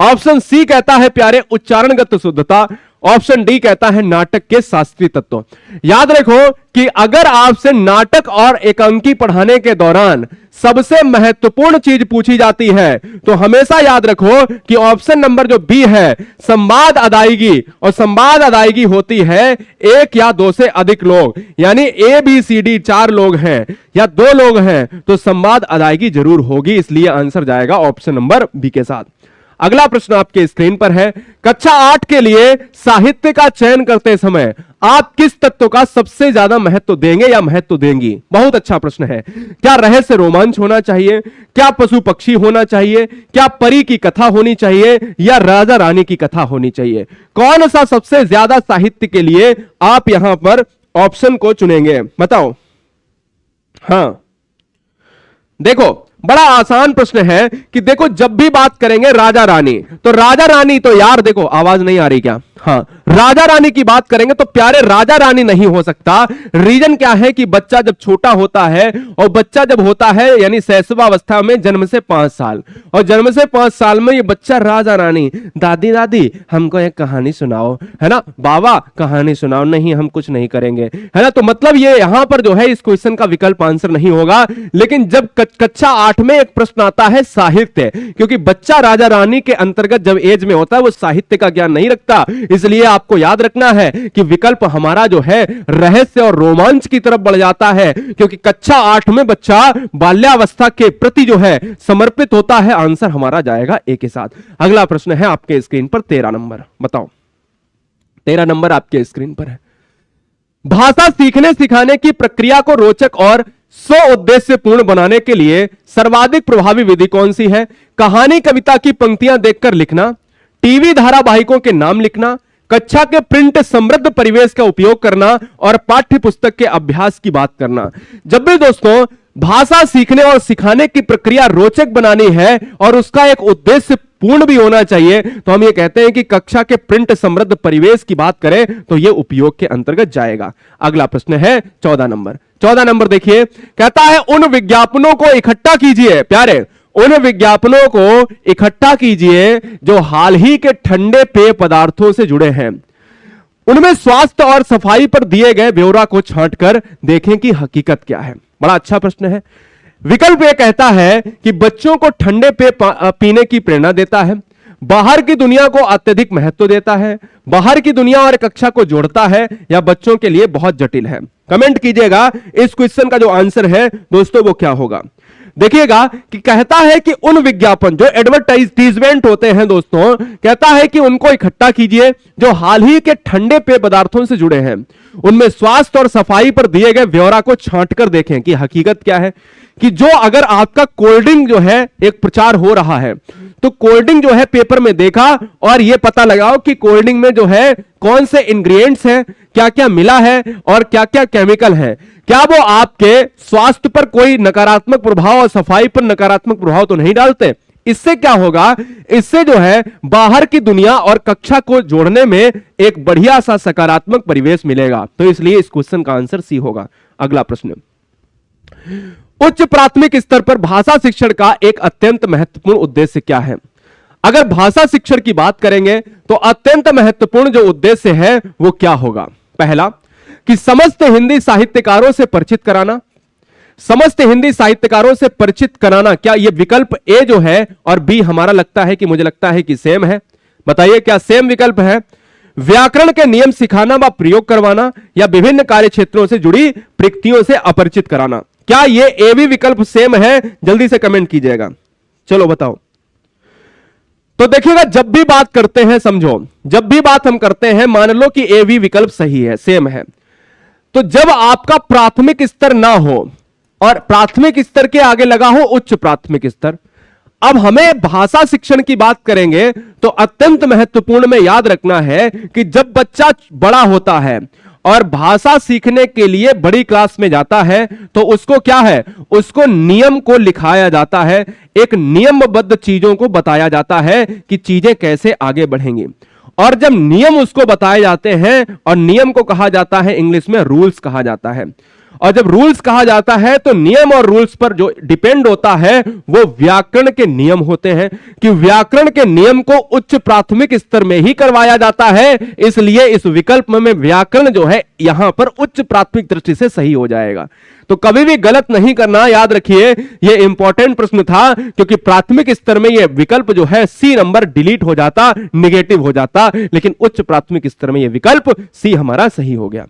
ऑप्शन सी कहता है प्यारे उच्चारणगत शुद्धता, ऑप्शन डी कहता है नाटक के शास्त्रीय तत्व। याद रखो कि अगर आपसे नाटक और एकांकी पढ़ाने के दौरान सबसे महत्वपूर्ण चीज पूछी जाती है तो हमेशा याद रखो कि ऑप्शन नंबर जो बी है संवाद अदायगी, और संवाद अदायगी होती है एक या दो से अधिक लोग, यानी ए बी सी डी 4 लोग हैं या 2 लोग हैं तो संवाद अदायगी जरूर होगी। इसलिए आंसर जाएगा ऑप्शन नंबर बी के साथ। अगला प्रश्न आपके स्क्रीन पर है, कक्षा 8 के लिए साहित्य का चयन करते समय आप किस तत्व का सबसे ज्यादा महत्व देंगे या महत्व देंगी? बहुत अच्छा प्रश्न है। क्या रहस्य रोमांच होना चाहिए, क्या पशु पक्षी होना चाहिए, क्या परी की कथा होनी चाहिए, या राजा रानी की कथा होनी चाहिए? कौन सा सबसे ज्यादा साहित्य के लिए आप यहां पर ऑप्शन को चुनेंगे? बताओ। हां, देखो बड़ा आसान प्रश्न है कि देखो जब भी बात करेंगे राजा रानी, तो राजा रानी तो यार देखो, आवाज नहीं आ रही क्या? हाँ, राजा रानी की बात करेंगे तो प्यारे राजा रानी नहीं हो सकता। रीजन क्या है कि बच्चा जब छोटा होता है, और बच्चा जब होता है यानी शैशवावस्था में, जन्म से 5 साल, और जन्म से 5 साल में ये बच्चा राजा रानी, दादी दादी हमको एक कहानी सुनाओ, है ना, बाबा कहानी सुनाओ, नहीं हम कुछ नहीं करेंगे, है ना। तो मतलब ये यहां पर जो है इस क्वेश्चन का विकल्प आंसर नहीं होगा। लेकिन जब कक्षा 8 में एक प्रश्न आता है साहित्य, क्योंकि बच्चा राजा रानी के अंतर्गत जब एज में होता है वो साहित्य का ज्ञान नहीं रखता, इसलिए आपको याद रखना है कि विकल्प हमारा जो है रहस्य और रोमांच की तरफ बढ़ जाता है, क्योंकि कक्षा 8 में बच्चा बाल्यावस्था के प्रति जो है समर्पित होता है। आंसर हमारा जाएगा ए के साथ। अगला प्रश्न है आपके स्क्रीन पर 13 नंबर, बताओ। 13 नंबर आपके स्क्रीन पर है, भाषा सीखने सिखाने की प्रक्रिया को रोचक और स्व उद्देश्यपूर्ण बनाने के लिए सर्वाधिक प्रभावी विधि कौन सी है? कहानी कविता की पंक्तियां देखकर लिखना, टीवी धारावाहिकों के नाम लिखना, कक्षा के प्रिंट समृद्ध परिवेश का उपयोग करना, और पाठ्य पुस्तक के अभ्यास की बात करना। जब भी दोस्तों भाषा सीखने और सिखाने की प्रक्रिया रोचक बनानी है और उसका एक उद्देश्य पूर्ण भी होना चाहिए, तो हम ये कहते हैं कि कक्षा के प्रिंट समृद्ध परिवेश की बात करें तो यह उपयोग के अंतर्गत जाएगा। अगला प्रश्न है 14 नंबर। 14 नंबर देखिए, कहता है उन विज्ञापनों को इकट्ठा कीजिए, प्यारे उन विज्ञापनों को इकट्ठा कीजिए जो हाल ही के ठंडे पेय पदार्थों से जुड़े हैं, उनमें स्वास्थ्य और सफाई पर दिए गए ब्यौरा को छांटकर देखें कि हकीकत क्या है। बड़ा अच्छा प्रश्न है। विकल्प यह कहता है कि बच्चों को ठंडे पेय पीने की प्रेरणा देता है, बाहर की दुनिया को अत्यधिक महत्व देता है, बाहर की दुनिया और कक्षा को जोड़ता है, या बच्चों के लिए बहुत जटिल है। कमेंट कीजिएगा इस क्वेश्चन का जो आंसर है दोस्तों वो क्या होगा। देखिएगा कि कहता है कि उन विज्ञापन जो एडवर्टाइजमेंट होते हैं दोस्तों, कहता है कि उनको इकट्ठा कीजिए जो हाल ही के ठंडे पेय पदार्थों से जुड़े हैं, उनमें स्वास्थ्य और सफाई पर दिए गए ब्यौरा को छांटकर देखें कि हकीकत क्या है। कि जो अगर आपका कोल्ड ड्रिंक जो है एक प्रचार हो रहा है, तो कोल्ड ड्रिंक जो है पेपर में देखा और यह पता लगाओ कि कोल्ड ड्रिंक में जो है कौन से इंग्रेडिएंट्स हैं, क्या क्या मिला है और क्या क्या केमिकल है। क्या वो आपके स्वास्थ्य पर कोई नकारात्मक प्रभाव और सफाई पर नकारात्मक प्रभाव तो नहीं डालते? इससे क्या होगा, इससे जो है बाहर की दुनिया और कक्षा को जोड़ने में एक बढ़िया सा सकारात्मक परिवेश मिलेगा। तो इसलिए इस क्वेश्चन का आंसर सी होगा। अगला प्रश्न, उच्च प्राथमिक स्तर पर भाषा शिक्षण का एक अत्यंत महत्वपूर्ण उद्देश्य क्या है? अगर भाषा शिक्षण की बात करेंगे तो अत्यंत महत्वपूर्ण जो उद्देश्य है वो क्या होगा? पहला, कि समस्त हिंदी साहित्यकारों से परिचित कराना। समस्त हिंदी साहित्यकारों से परिचित कराना, क्या यह विकल्प ए जो है और बी हमारा लगता है कि मुझे लगता है कि सेम है? बताइए क्या सेम विकल्प है? व्याकरण के नियम सिखाना व प्रयोग करवाना, या विभिन्न कार्य क्षेत्रों से जुड़ी प्रयुक्तियों से अपरिचित कराना। क्या ये ए बी विकल्प सेम है? जल्दी से कमेंट कीजिएगा। चलो बताओ। तो देखिएगा जब भी बात करते हैं, समझो जब भी बात हम करते हैं, मान लो कि ए बी विकल्प सही है, सेम है, तो जब आपका प्राथमिक स्तर ना हो और प्राथमिक स्तर के आगे लगा हो उच्च प्राथमिक स्तर, अब हमें भाषा शिक्षण की बात करेंगे तो अत्यंत महत्वपूर्ण में याद रखना है कि जब बच्चा बड़ा होता है और भाषा सीखने के लिए बड़ी क्लास में जाता है तो उसको क्या है, उसको नियम को लिखाया जाता है, एक नियमबद्ध चीजों को बताया जाता है कि चीजें कैसे आगे बढ़ेंगी। और जब नियम उसको बताए जाते हैं, और नियम को कहा जाता है इंग्लिश में रूल्स कहा जाता है, और जब रूल्स कहा जाता है तो नियम और रूल्स पर जो डिपेंड होता है वो व्याकरण के नियम होते हैं, कि व्याकरण के नियम को उच्च प्राथमिक स्तर में ही करवाया जाता है। इसलिए इस विकल्प में व्याकरण जो है यहां पर उच्च प्राथमिक दृष्टि से सही हो जाएगा। तो कभी भी गलत नहीं करना, याद रखिए यह इंपॉर्टेंट प्रश्न था, क्योंकि प्राथमिक स्तर में यह विकल्प जो है सी नंबर डिलीट हो जाता, निगेटिव हो जाता, लेकिन उच्च प्राथमिक स्तर में यह विकल्प सी हमारा सही हो गया।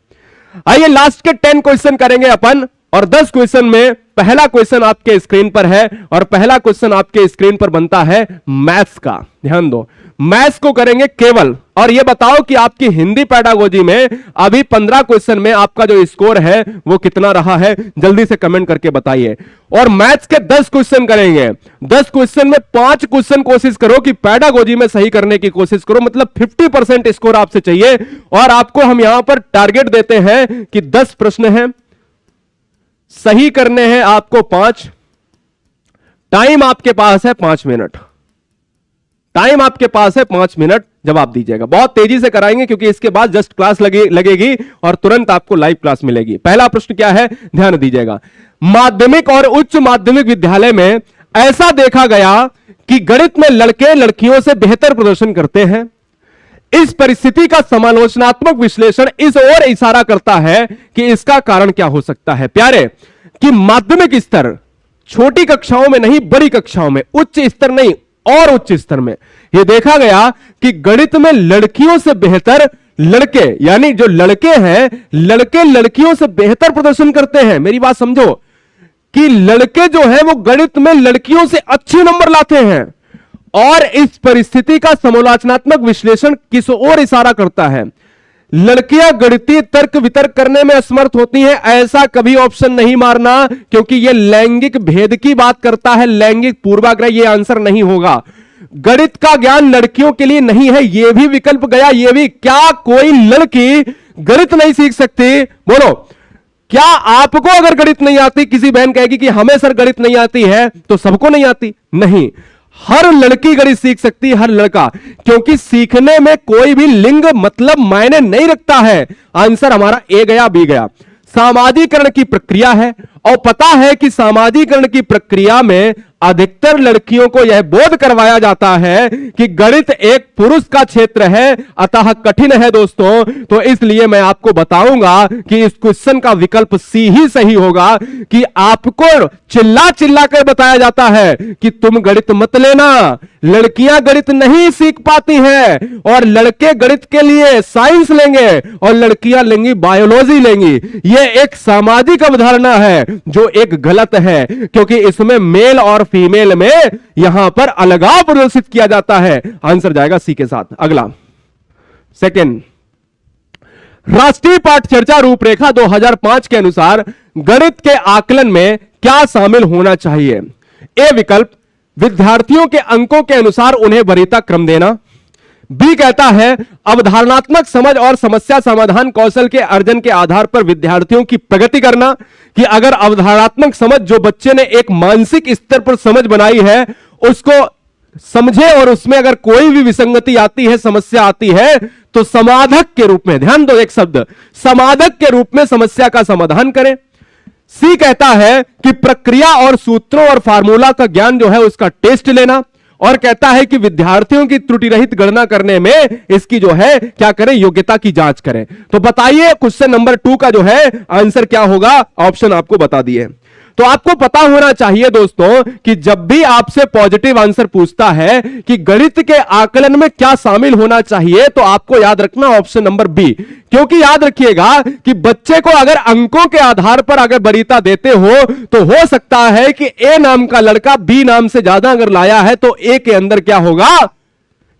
आइए लास्ट के 10 क्वेश्चन करेंगे अपन, और 10 क्वेश्चन में पहला क्वेश्चन आपके स्क्रीन पर है और पहला क्वेश्चन आपके स्क्रीन पर बनता है मैथ्स का। ध्यान दो, मैथ्स को करेंगे केवल, और यह बताओ कि आपकी हिंदी पेडागोजी में अभी 15 क्वेश्चन में आपका जो स्कोर है वो कितना रहा है, जल्दी से कमेंट करके बताइए। और मैथ्स के 10 क्वेश्चन करेंगे, 10 क्वेश्चन में 5 क्वेश्चन कोशिश करो कि पेडागोजी में सही करने की कोशिश करो, मतलब 50% स्कोर आपसे चाहिए। और आपको हम यहां पर टारगेट देते हैं कि 10 प्रश्न हैं, सही करने हैं आपको 5। टाइम आपके पास है 5 मिनट, टाइम आपके पास है 5 मिनट, जवाब दीजिएगा। बहुत तेजी से कराएंगे क्योंकि इसके बाद जस्ट क्लास लगेगी और तुरंत आपको लाइव क्लास मिलेगी। पहला प्रश्न क्या है, ध्यान दीजिएगा। माध्यमिक और उच्च माध्यमिक विद्यालय में ऐसा देखा गया कि गणित में लड़के लड़कियों से बेहतर प्रदर्शन करते हैं। इस परिस्थिति का समालोचनात्मक विश्लेषण इस ओर इशारा करता है कि इसका कारण क्या हो सकता है। प्यारे, कि माध्यमिक स्तर, छोटी कक्षाओं में नहीं, बड़ी कक्षाओं में, उच्च स्तर नहीं और उच्च स्तर में यह देखा गया कि गणित में लड़कियों से बेहतर लड़के, यानी जो लड़के हैं, लड़के लड़कियों से बेहतर प्रदर्शन करते हैं। मेरी बात समझो कि लड़के जो है वो गणित में लड़कियों से अच्छे नंबर लाते हैं। और इस परिस्थिति का समालोचनात्मक विश्लेषण किस ओर इशारा करता है? लड़कियां गणितीय तर्क वितर्क करने में असमर्थ होती हैं, ऐसा कभी ऑप्शन नहीं मारना, क्योंकि यह लैंगिक भेद की बात करता है, लैंगिक पूर्वाग्रह, यह आंसर नहीं होगा। गणित का ज्ञान लड़कियों के लिए नहीं है, यह भी विकल्प गया, यह भी। क्या कोई लड़की गणित नहीं सीख सकती? बोलो, क्या आपको अगर गणित नहीं आती, किसी बहन कहेगी कि हमें सर गणित नहीं आती है, तो सबको नहीं आती? नहीं, हर लड़की गणित सीख सकती है, हर लड़का, क्योंकि सीखने में कोई भी लिंग मतलब मायने नहीं रखता है। आंसर हमारा ए गया, बी गया। सामाजिकरण की प्रक्रिया है, और पता है कि सामाजिकरण की प्रक्रिया में अधिकतर लड़कियों को यह बोध करवाया जाता है कि गणित एक पुरुष का क्षेत्र है, अतः कठिन है दोस्तों। तो इसलिए मैं आपको बताऊंगा कि इस क्वेश्चन का विकल्प सी ही सही होगा, कि आपको चिल्ला चिल्ला कर बताया जाता है कि तुम गणित मत लेना, लड़कियां गणित नहीं सीख पाती हैं, और लड़के गणित के लिए साइंस लेंगे और लड़कियां लेंगी बायोलॉजी लेंगी। यह एक सामाजिक अवधारणा है जो एक गलत है, क्योंकि इसमें मेल और फीमेल में यहां पर अलगाव प्रदर्शित किया जाता है। आंसर जाएगा सी के साथ। अगला, सेकंड, राष्ट्रीय पाठ चर्चा रूपरेखा 2005 के अनुसार गणित के आकलन में क्या शामिल होना चाहिए? ए विकल्प, विद्यार्थियों के अंकों के अनुसार उन्हें वरीयता क्रम देना। बी कहता है अवधारणात्मक समझ और समस्या समाधान कौशल के अर्जन के आधार पर विद्यार्थियों की प्रगति करना, कि अगर अवधारणात्मक समझ जो बच्चे ने एक मानसिक स्तर पर समझ बनाई है उसको समझे, और उसमें अगर कोई भी विसंगति आती है, समस्या आती है, तो समाधाक के रूप में, ध्यान दो एक शब्द, समाधाक के रूप में समस्या का समाधान करें। सी कहता है कि प्रक्रिया और सूत्रों और फार्मूला का ज्ञान जो है उसका टेस्ट लेना, और कहता है कि विद्यार्थियों की त्रुटि रहित गणना करने में इसकी जो है क्या करें, योग्यता की जांच करें। तो बताइए क्वेश्चन नंबर 2 का जो है आंसर क्या होगा? ऑप्शन आपको बता दिए। तो आपको पता होना चाहिए दोस्तों कि जब भी आपसे पॉजिटिव आंसर पूछता है कि गणित के आकलन में क्या शामिल होना चाहिए, तो आपको याद रखना ऑप्शन नंबर बी, क्योंकि याद रखिएगा कि बच्चे को अगर अंकों के आधार पर अगर वरीयता देते तो हो सकता है कि ए नाम का लड़का बी नाम से ज्यादा अगर लाया है तो ए के अंदर क्या होगा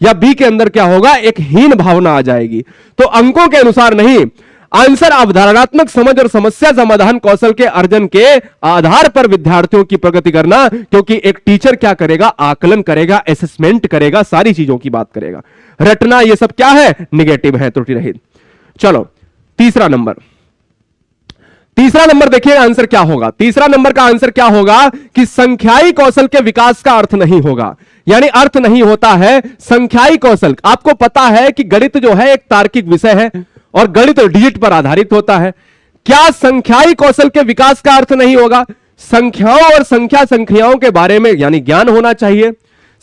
या बी के अंदर क्या होगा, एक हीन भावना आ जाएगी। तो अंकों के अनुसार नहीं, आंसर अवधारणात्मक समझ और समस्या समाधान कौशल के अर्जन के आधार पर विद्यार्थियों की प्रगति करना, क्योंकि एक टीचर क्या करेगा, आकलन करेगा, असेसमेंट करेगा, सारी चीजों की बात करेगा। रटना ये सब क्या है, निगेटिव है, त्रुटि रहित। चलो तीसरा नंबर, तीसरा नंबर देखिए आंसर क्या होगा। तीसरा नंबर का आंसर क्या होगा कि संख्याई कौशल के विकास का अर्थ नहीं होगा, यानी अर्थ नहीं होता है संख्याई कौशल। आपको पता है कि गणित जो है एक तार्किक विषय है और गणित डिजिट पर आधारित होता है। क्या संख्याई कौशल के विकास का अर्थ नहीं होगा? संख्याओं और संख्याओं के बारे में यानी ज्ञान होना चाहिए,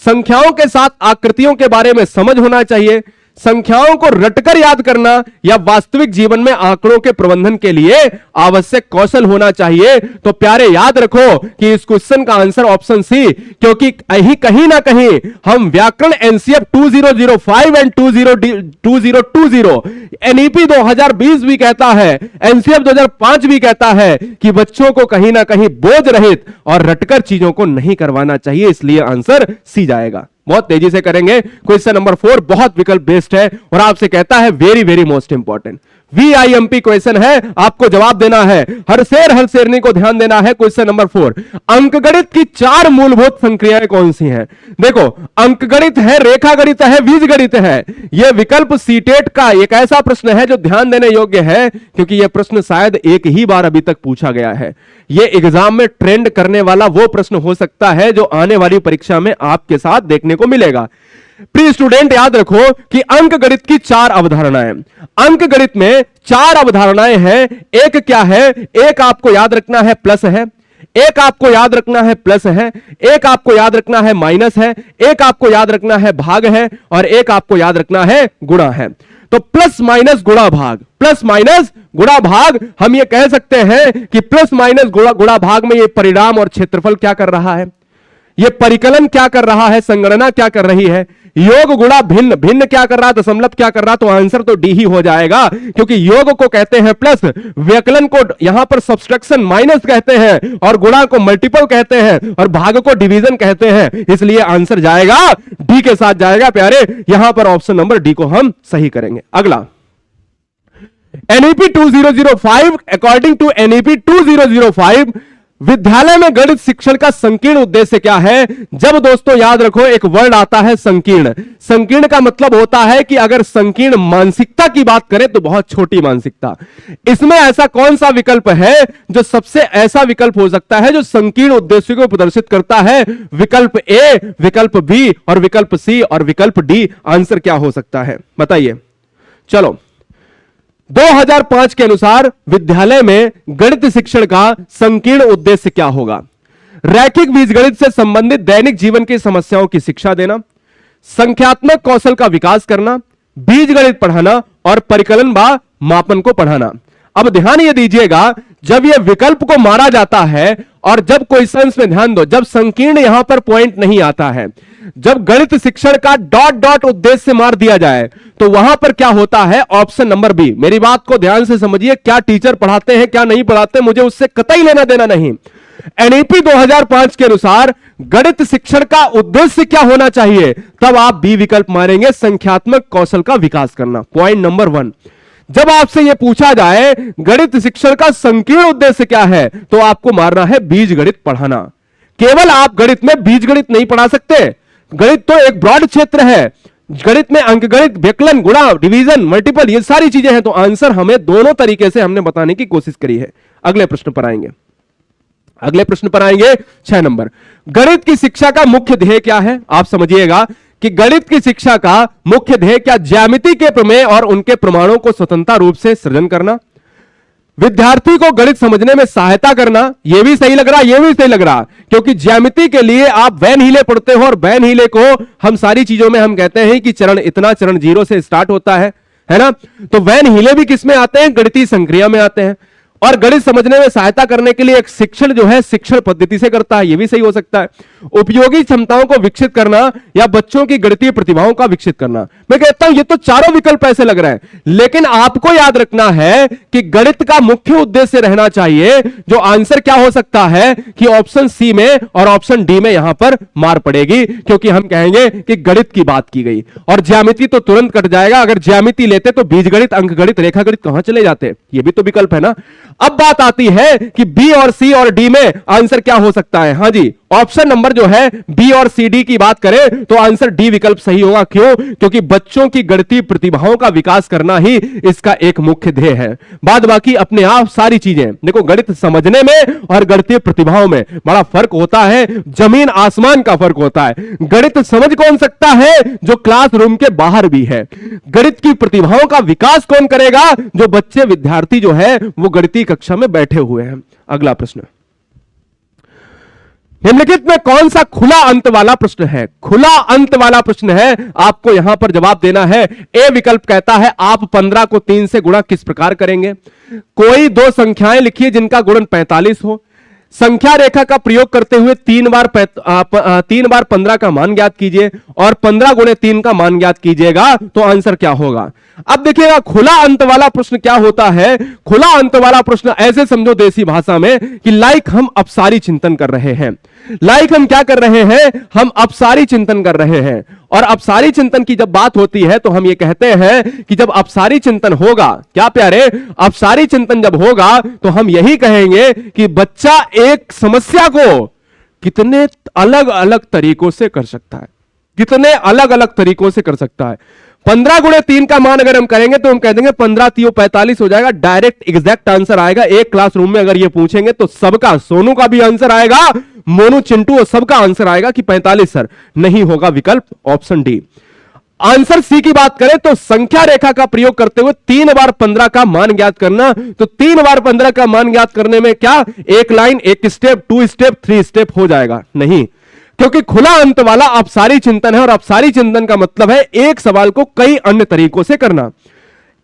संख्याओं के साथ आकृतियों के बारे में समझ होना चाहिए, संख्याओं को रटकर याद करना या वास्तविक जीवन में आंकड़ों के प्रबंधन के लिए आवश्यक कौशल होना चाहिए। तो प्यारे याद रखो कि इस क्वेश्चन का आंसर ऑप्शन सी, क्योंकि कहीं ना कहीं हम व्याकरण एनसीएफ 2005 एंड 2020 एनईपी 2020 भी कहता है, एनसीएफ 2005 भी कहता है कि बच्चों को कहीं ना कहीं बोझ रहित और रटकर चीजों को नहीं करवाना चाहिए, इसलिए आंसर सी जाएगा। बहुत तेजी से करेंगे। क्वेश्चन नंबर 4 बहुत विकल्प बेस्ड है और आपसे कहता है very very most important VIMP question है, आपको जवाब देना है, हर शेरनी को ध्यान देना है। क्वेश्चन नंबर 4, अंकगणित की 4 मूलभूत संक्रियाएं कौन सी हैं? देखो, अंकगणित है, रेखागणित है, बीजगणित है। यह विकल्प सीटेट का एक ऐसा प्रश्न है जो ध्यान देने योग्य है, क्योंकि यह प्रश्न शायद एक ही बार अभी तक पूछा गया है। यह एग्जाम में ट्रेंड करने वाला वो प्रश्न हो सकता है जो आने वाली परीक्षा में आपके साथ देखने को मिलेगा। प्रिय स्टूडेंट, याद रखो कि अंकगणित की 4 अवधारणाएं, अंकगणित में 4 अवधारणाएं हैं। एक क्या है? एक आपको याद रखना है प्लस है, एक आपको याद रखना है प्लस है, एक आपको याद रखना है माइनस है, एक आपको याद रखना है भाग है, और एक आपको याद रखना है गुणा है। तो प्लस माइनस गुणा भाग, प्लस माइनस गुणा भाग, हम ये कह सकते हैं कि प्लस माइनस गुणा भाग में ये परिणाम और क्षेत्रफल क्या कर रहा है, ये परिकलन क्या कर रहा है, संगणना क्या कर रही है, योग गुणा भिन्न, भिन्न क्या कर रहा है, दशमलव क्या कर रहा है, तो आंसर तो डी ही हो जाएगा, क्योंकि योग को कहते हैं प्लस, व्यकलन को यहां पर सब्सट्रैक्शन माइनस कहते हैं, और गुणा को मल्टीपल कहते हैं, और भाग को डिवीजन कहते हैं। इसलिए आंसर जाएगा डी के साथ जाएगा प्यारे। यहां पर ऑप्शन नंबर डी को हम सही करेंगे। अगला, एनईपी 2005, अकॉर्डिंग टू एनईपी 2005 विद्यालय में गणित शिक्षण का संकीर्ण उद्देश्य क्या है? जब दोस्तों याद रखो एक वर्ड आता है संकीर्ण, संकीर्ण का मतलब होता है कि अगर संकीर्ण मानसिकता की बात करें तो बहुत छोटी मानसिकता। इसमें ऐसा कौन सा विकल्प है जो सबसे ऐसा विकल्प हो सकता है जो संकीर्ण उद्देश्य को प्रदर्शित करता है? विकल्प ए, विकल्प बी, और विकल्प सी, और विकल्प डी। आंसर क्या हो सकता है बताइए? चलो, 2005 के अनुसार विद्यालय में गणित शिक्षण का संकीर्ण उद्देश्य क्या होगा? रैखिक बीजगणित से संबंधित दैनिक जीवन की समस्याओं की शिक्षा देना, संख्यात्मक कौशल का विकास करना, बीजगणित पढ़ाना, और परिकलन व मापन को पढ़ाना। अब ध्यान ये दीजिएगा, जब यह विकल्प को मारा जाता है और जब क्वेश्चंस में ध्यान दो, जब संकीर्ण यहां पर पॉइंट नहीं आता है, जब गणित शिक्षण का डॉट डॉट उद्देश्य मार दिया जाए, तो वहां पर क्या होता है? Option number B. मेरी बात को ध्यान से समझिए, क्या टीचर पढ़ाते हैं क्या नहीं पढ़ाते, मुझे उससे कतई लेना देना नहीं। एनईपी 2005 के अनुसार गणित शिक्षण का उद्देश्य क्या होना चाहिए? तब आप बी विकल्प मारेंगे, संख्यात्मक कौशल का विकास करना। पॉइंट नंबर 1, जब आपसे यह पूछा जाए गणित शिक्षण का संकीर्ण उद्देश्य क्या है, तो आपको मारना है बीजगणित पढ़ाना। केवल आप गणित में बीजगणित नहीं पढ़ा सकते, गणित तो एक ब्रॉड क्षेत्र है। गणित में अंकगणित, व्यकलन, गुणा, डिवीजन, मल्टीपल, ये सारी चीजें हैं। तो आंसर हमें दोनों तरीके से हमने बताने की कोशिश करी है। अगले प्रश्न पर आएंगे, अगले प्रश्न पर आएंगे 6 नंबर। गणित की शिक्षा का मुख्य ध्येय क्या है? आप समझिएगा कि गणित की शिक्षा का मुख्य ध्येय क्या? ज्यामिति के प्रमेय और उनके प्रमाणों को स्वतंत्र रूप से सृजन करना, विद्यार्थी को गणित समझने में सहायता करना। यह भी सही लग रहा, यह भी सही लग रहा, क्योंकि ज्यामिति के लिए आप वैन हीले पढ़ते हो, और वैन हीले को हम सारी चीजों में हम कहते हैं कि चरण इतना, चरण 0 से स्टार्ट होता है ना। तो वैन हीले भी किस में आते हैं? गणितीय संक्रिया में आते हैं। और गणित समझने में सहायता करने के लिए एक शिक्षण जो है शिक्षण पद्धति से करता है, यह भी सही हो सकता है। उपयोगी क्षमताओं को विकसित करना या बच्चों की गणितीय प्रतिभाओं का विकसित करना। मैं कहता हूं ये तो चारों विकल्प ऐसे लग रहे हैं, लेकिन आपको याद रखना है कि गणित का मुख्य उद्देश्य रहना चाहिए। जो आंसर क्या हो सकता है कि ऑप्शन सी में और ऑप्शन डी में यहां पर मार पड़ेगी, क्योंकि हम कहेंगे कि गणित की बात की गई, और ज्यामिति तो तुरंत कट जाएगा। अगर ज्यामिति लेते तो बीजगणित, अंकगणित, रेखागणित कहां चले जाते? ये भी तो विकल्प है ना। अब बात आती है कि बी और सी और डी में आंसर क्या हो सकता है? हां जी, ऑप्शन नंबर जो है बी और सी डी की बात करें तो आंसर डी विकल्प सही होगा। क्यों? क्योंकि बच्चों की गणितीय प्रतिभाओं का विकास करना ही इसका एक मुख्य ध्येय है। बाद बाकी अपने आप सारी चीजें, देखो गणित समझने में और गणितीय प्रतिभाओं में बड़ा फर्क होता है, जमीन आसमान का फर्क होता है। गणित समझ कौन सकता है? जो क्लासरूम के बाहर भी है। गणित की प्रतिभाओं का विकास कौन करेगा? जो बच्चे, विद्यार्थी जो है वो गणितीय कक्षा में बैठे हुए हैं। अगला प्रश्न, निम्नलिखित में कौन सा खुला अंत वाला प्रश्न है? खुला अंत वाला प्रश्न है, आपको यहां पर जवाब देना है। ए विकल्प कहता है आप 15 को 3 से गुणा किस प्रकार करेंगे? कोई दो संख्याएं लिखिए जिनका गुणन 45 हो, संख्या रेखा का प्रयोग करते हुए 3 बार 15 का मान ज्ञात कीजिए और 15 गुणे 3 का मान ज्ञात कीजिएगा, तो आंसर क्या होगा? अब देखिएगा खुला अंत वाला प्रश्न क्या होता है। खुला अंत वाला प्रश्न ऐसे समझो देसी भाषा में कि लाइक हम अपसारी चिंतन कर रहे हैं। लाइक हम क्या कर रहे हैं? हम अपसारी चिंतन कर रहे हैं। और अपसारी चिंतन की जब बात होती है तो हम ये कहते हैं कि जब अपसारी चिंतन होगा, क्या प्यारे, अपसारी चिंतन जब होगा तो हम यही कहेंगे कि बच्चा एक समस्या को कितने अलग अलग तरीकों से कर सकता है, कितने अलग अलग तरीकों से कर सकता है। 15 गुणे 3 का मान अगर हम करेंगे तो हम कह देंगे 15 3 45 हो जाएगा, डायरेक्ट एग्जैक्ट आंसर आएगा। एक क्लासरूम में अगर ये पूछेंगे तो सबका, सोनू का भी आंसर आएगा, मोनू, चिंटू और सबका आंसर आएगा कि 45 सर। नहीं होगा विकल्प ऑप्शन डी। आंसर सी की बात करें तो संख्या रेखा का प्रयोग करते हुए 3 बार 15 का मान ज्ञात करना, तो 3 बार 15 का मान ज्ञात करने में क्या एक लाइन, एक स्टेप, 2 स्टेप, 3 स्टेप हो जाएगा? नहीं, क्योंकि खुला अंत वाला अपसारी चिंतन है और अपसारी चिंतन का मतलब है एक सवाल को कई अन्य तरीकों से करना।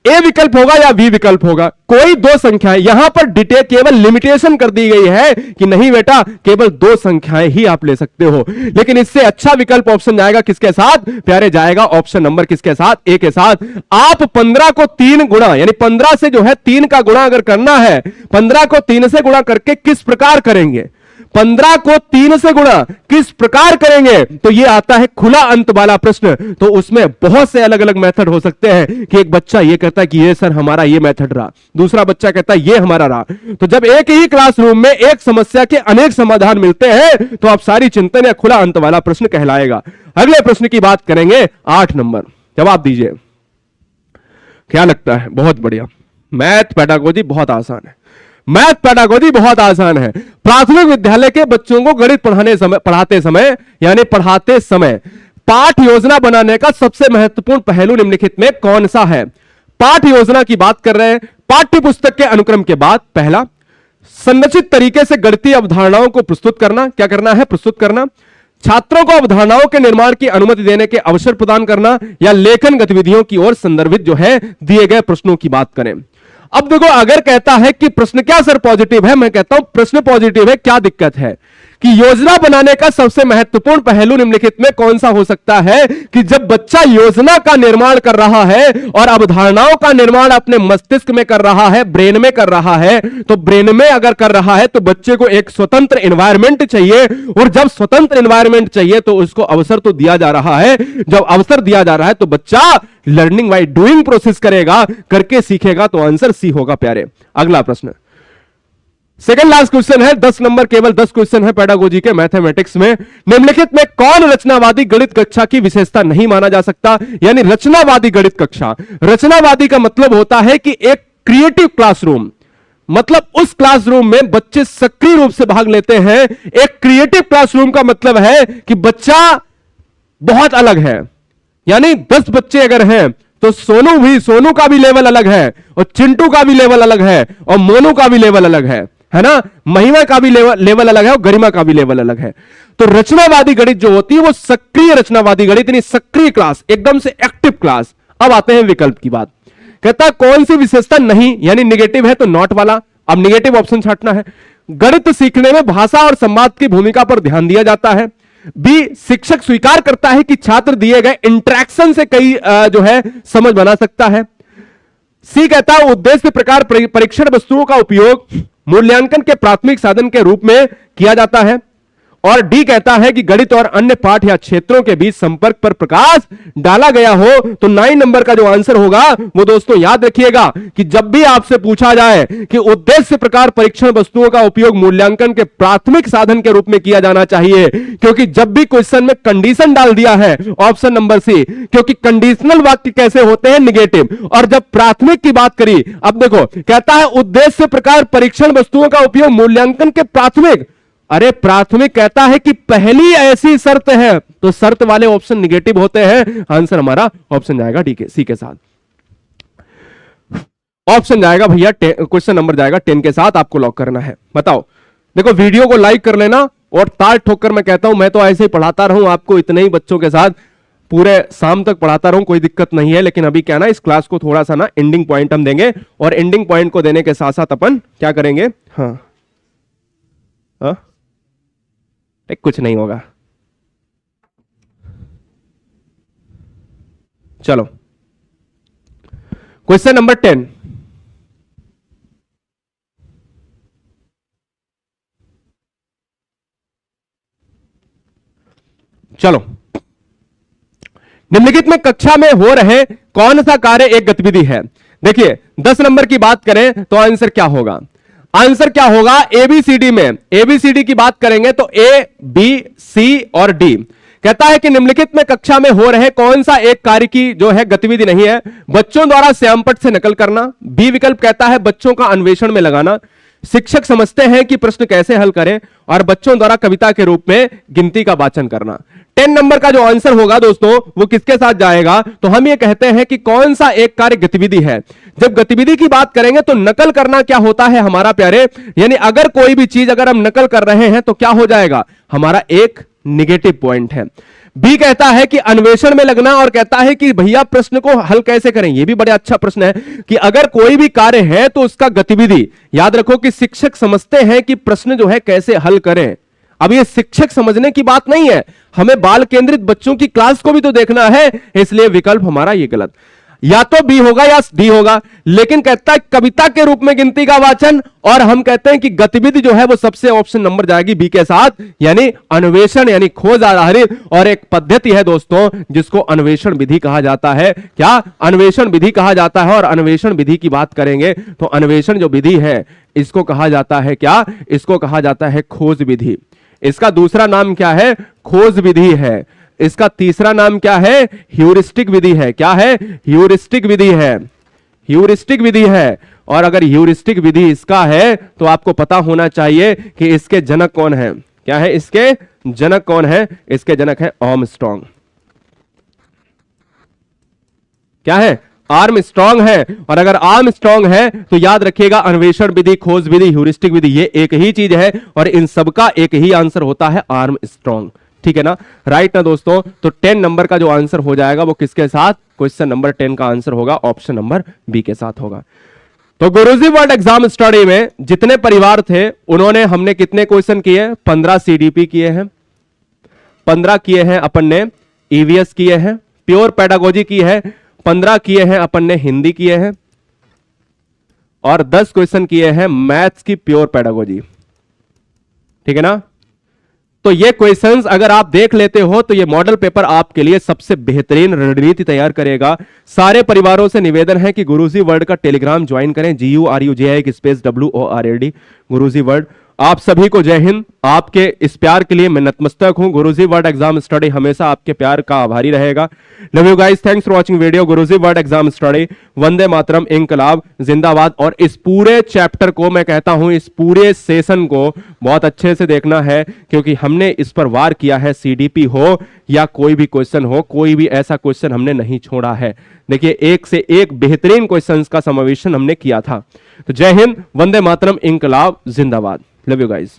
ए विकल्प होगा या बी विकल्प होगा? कोई दो संख्याएं, यहां पर डिटेल केवल लिमिटेशन कर दी गई है कि नहीं बेटा केवल 2 संख्याएं ही आप ले सकते हो। लेकिन इससे अच्छा विकल्प ऑप्शन जाएगा किसके साथ प्यारे? जाएगा ऑप्शन नंबर किसके साथ? ए के साथ। आप 15 को 3 गुणा, यानी 15 से जो है 3 का गुणा अगर करना है, 15 को 3 से गुणा करके किस प्रकार करेंगे? 15 को 3 से गुणा किस प्रकार करेंगे? तो यह आता है खुला अंत वाला प्रश्न। तो उसमें बहुत से अलग अलग मेथड हो सकते हैं कि एक बच्चा यह कहता है कि ये सर हमारा ये मेथड रहा, दूसरा बच्चा कहता है ये हमारा रहा। तो जब एक ही क्लासरूम में एक समस्या के अनेक समाधान मिलते हैं तो आप सारी चिंतन या खुला अंत वाला प्रश्न कहलाएगा। अगले प्रश्न की बात करेंगे, 8 नंबर। जवाब दीजिए, क्या लगता है? बहुत बढ़िया, मैथ पेडागोजी बहुत आसान है। मैथ पेडागोजी बहुत आसान है। प्राथमिक विद्यालय के बच्चों को गणित पढ़ाते समय पाठ योजना बनाने का सबसे महत्वपूर्ण पहलू निम्नलिखित में कौन सा है? पाठ योजना की बात कर रहे हैं। पाठ्य पुस्तक के अनुक्रम के बाद पहला, संरचित तरीके से गणितीय अवधारणाओं को प्रस्तुत करना। क्या करना है? प्रस्तुत करना। छात्रों को अवधारणाओं के निर्माण की अनुमति देने के अवसर प्रदान करना, या लेखन गतिविधियों की ओर संदर्भित जो है दिए गए प्रश्नों की बात करें। अब देखो, अगर कहता है कि प्रश्न क्या सर पॉजिटिव है, मैं कहता हूं प्रश्न पॉजिटिव है। क्या दिक्कत है कि योजना बनाने का सबसे महत्वपूर्ण पहलू निम्नलिखित में कौन सा हो सकता है? कि जब बच्चा योजना का निर्माण कर रहा है और अवधारणाओं का निर्माण अपने मस्तिष्क में कर रहा है, ब्रेन में कर रहा है, तो ब्रेन में अगर कर रहा है तो बच्चे को एक स्वतंत्र एनवायरमेंट चाहिए, और जब स्वतंत्र एनवायरमेंट चाहिए तो उसको अवसर तो दिया जा रहा है। जब अवसर दिया जा रहा है तो बच्चा लर्निंग बाय डूइंग प्रोसेस करेगा, करके सीखेगा। तो आंसर सी होगा प्यारे। अगला प्रश्न, सेकंड लास्ट क्वेश्चन है, 10 नंबर। केवल 10 क्वेश्चन है पेडागोजी के मैथमेटिक्स में। निम्नलिखित में कौन रचनावादी गणित कक्षा की विशेषता नहीं माना जा सकता? यानी रचनावादी गणित कक्षा। रचनावादी का मतलब होता है कि एक क्रिएटिव क्लासरूम, मतलब उस क्लासरूम में बच्चे सक्रिय रूप से भाग लेते हैं। एक क्रिएटिव क्लासरूम का मतलब है कि बच्चा बहुत अलग है। यानी 10 बच्चे अगर हैं तो सोनू का भी लेवल अलग है, और चिंटू का भी लेवल अलग है, और मोनू का भी लेवल अलग है ना? महिमा का भी लेवल अलग है, और गरिमा का भी लेवल अलग है। तो रचनावादी गणित जो होती है वो सक्रिय रचनावादी गणित, यानी सक्रिय क्लास, एकदम से एक्टिव क्लास। अब आते हैं विकल्प की बात। कहता है कौन सी विशेषता नहीं, यानी निगेटिव है तो नॉट वाला। अब निगेटिव ऑप्शन छांटना है। गणित सीखने में भाषा और संवाद की भूमिका पर ध्यान दिया जाता है। बी, शिक्षक स्वीकार करता है कि छात्र दिए गए इंटरेक्शन से कई जो है समझ बना सकता है। सी कहता है उद्देश्य प्रकार परीक्षण वस्तुओं का उपयोग मूल्यांकन के प्राथमिक साधन के रूप में किया जाता है। और डी कहता है कि गणित और अन्य पाठ या क्षेत्रों के बीच संपर्क पर प्रकाश डाला गया हो। तो 9 नंबर का जो आंसर होगा वो दोस्तों याद रखिएगा कि जब भी आपसे पूछा जाए कि उद्देश्य प्रकार परीक्षण वस्तुओं का उपयोग मूल्यांकन के प्राथमिक साधन के रूप में किया जाना चाहिए, क्योंकि जब भी क्वेश्चन में कंडीशन डाल दिया है ऑप्शन नंबर सी, क्योंकि कंडीशनल वाक्य कैसे होते हैं? निगेटिव। और जब प्राथमिक की बात करी, अब देखो कहता है उद्देश्य प्रकार परीक्षण वस्तुओं का उपयोग मूल्यांकन के प्राथमिक, अरे प्राथमिक कहता है कि पहली ऐसी शर्त है, तो शर्त वाले ऑप्शन निगेटिव होते हैं। आंसर हमारा ऑप्शन जाएगा डी के सी के साथ। ऑप्शन जाएगा भैया, क्वेश्चन नंबर जाएगा 10 के साथ। आपको लॉक करना है। बताओ, देखो वीडियो को लाइक कर लेना और ताल ठोकर मैं कहता हूं, मैं तो ऐसे ही पढ़ाता रहूं आपको, इतने ही बच्चों के साथ पूरे शाम तक पढ़ाता रहूं, कोई दिक्कत नहीं है। लेकिन अभी क्या ना, इस क्लास को थोड़ा सा ना एंडिंग पॉइंट हम देंगे, और एंडिंग पॉइंट को देने के साथ साथ अपन क्या करेंगे, हाँ हाँ कुछ नहीं होगा। चलो क्वेश्चन नंबर 10, चलो, निम्नलिखित में कक्षा में हो रहे कौन सा कार्य एक गतिविधि है। देखिए 10 नंबर की बात करें तो आंसर क्या होगा, आंसर क्या होगा, एबीसीडी में एबीसीडी की बात करेंगे तो ए बी सी और डी। कहता है कि निम्नलिखित में कक्षा में हो रहे कौन सा एक कार्य की जो है गतिविधि नहीं है, बच्चों द्वारा श्यामपट्ट से नकल करना, बी विकल्प कहता है बच्चों का अन्वेषण में लगाना, शिक्षक समझते हैं कि प्रश्न कैसे हल करें, और बच्चों द्वारा कविता के रूप में गिनती का वाचन करना। 10 नंबर का जो आंसर होगा दोस्तों वो किसके साथ जाएगा, तो हम ये कहते हैं कि कौन सा एक कार्य गतिविधि है। जब गतिविधि की बात करेंगे तो नकल करना क्या होता है हमारा प्यारे, यानी अगर कोई भी चीज अगर हम नकल कर रहे हैं तो क्या हो जाएगा, हमारा एक निगेटिव पॉइंट है। बी कहता है कि अन्वेषण में लगना, और कहता है कि भैया प्रश्न को हल कैसे करें। यह भी बड़ा अच्छा प्रश्न है कि अगर कोई भी कार्य है तो उसका गतिविधि, याद रखो कि शिक्षक समझते हैं कि प्रश्न जो है कैसे हल करें। अब ये शिक्षक समझने की बात नहीं है, हमें बाल केंद्रित बच्चों की क्लास को भी तो देखना है, इसलिए विकल्प हमारा ये गलत, या तो बी होगा या डी होगा। लेकिन कहता है कविता के रूप में गिनती का वाचन, और हम कहते हैं कि गतिविधि जो है वो सबसे ऑप्शन नंबर जाएगी बी के साथ, यानी अन्वेषण यानी खोज आधारित। और एक पद्धति है दोस्तों जिसको अन्वेषण विधि कहा जाता है। क्या अन्वेषण विधि कहा जाता है, और अन्वेषण विधि की बात करेंगे तो अन्वेषण जो विधि है इसको कहा जाता है क्या, इसको कहा जाता है खोज विधि। इसका दूसरा नाम क्या है, खोज विधि है। इसका तीसरा नाम क्या है, ह्यूरिस्टिक विधि है। क्या है, ह्यूरिस्टिक विधि है, ह्यूरिस्टिक विधि है। और अगर ह्यूरिस्टिक विधि इसका है तो आपको पता होना चाहिए कि इसके जनक कौन है। क्या है, इसके जनक कौन है, इसके जनक है आर्मस्ट्रांग। क्या है, आर्मस्ट्रांग है। और अगर आर्मस्ट्रांग है तो याद रखिएगा अन्वेषण विधि, खोज विधि, ह्यूरिस्टिक विधि ये एक ही चीज है, और इन सबका एक ही आंसर होता है आर्मस्ट्रांग। ठीक है ना, राइट ना दोस्तों। तो 10 नंबर का जो आंसर हो जाएगा वो किसके साथ, क्वेश्चन नंबर 10 का आंसर होगा ऑप्शन नंबर बी के साथ होगा। तो गुरुजी वर्ल्ड एग्जाम स्टडी में जितने परिवार थे उन्होंने, हमने कितने क्वेश्चन किए, 15 सीडीपी किए हैं, 15 किए हैं अपन ने ईवीएस किए हैं, प्योर पेडागोजी की है 15 किए हैं अपन ने हिंदी किए हैं, और 10 क्वेश्चन किए हैं मैथ्स की प्योर पेडागोजी। ठीक है ना। तो ये क्वेश्चंस अगर आप देख लेते हो तो ये मॉडल पेपर आपके लिए सबसे बेहतरीन रणनीति तैयार करेगा। सारे परिवारों से निवेदन है कि गुरुजी वर्ल्ड का टेलीग्राम ज्वाइन करें, GURUJI स्पेस WORLD गुरुजी वर्ल्ड। आप सभी को जय हिंद। आपके इस प्यार के लिए मैं नतमस्तक हूं। गुरुजी वर्ल्ड एग्जाम स्टडी हमेशा आपके प्यार का आभारी रहेगा। Love you guys, thanks for watching video. Guruji world exam study, वंदे मातरम, इंकलाब जिंदाबाद। और इस पूरे चैप्टर को मैं कहता हूं, इस पूरे सेशन को बहुत अच्छे से देखना है, क्योंकि हमने इस पर वार किया है। सीडीपी हो या कोई भी क्वेश्चन हो, कोई भी ऐसा क्वेश्चन हमने नहीं छोड़ा है। देखिए एक से एक बेहतरीन क्वेश्चंस का समावेशन हमने किया था। तो जय हिंद, वंदे मातरम, इंकलाब जिंदाबाद। Love you guys.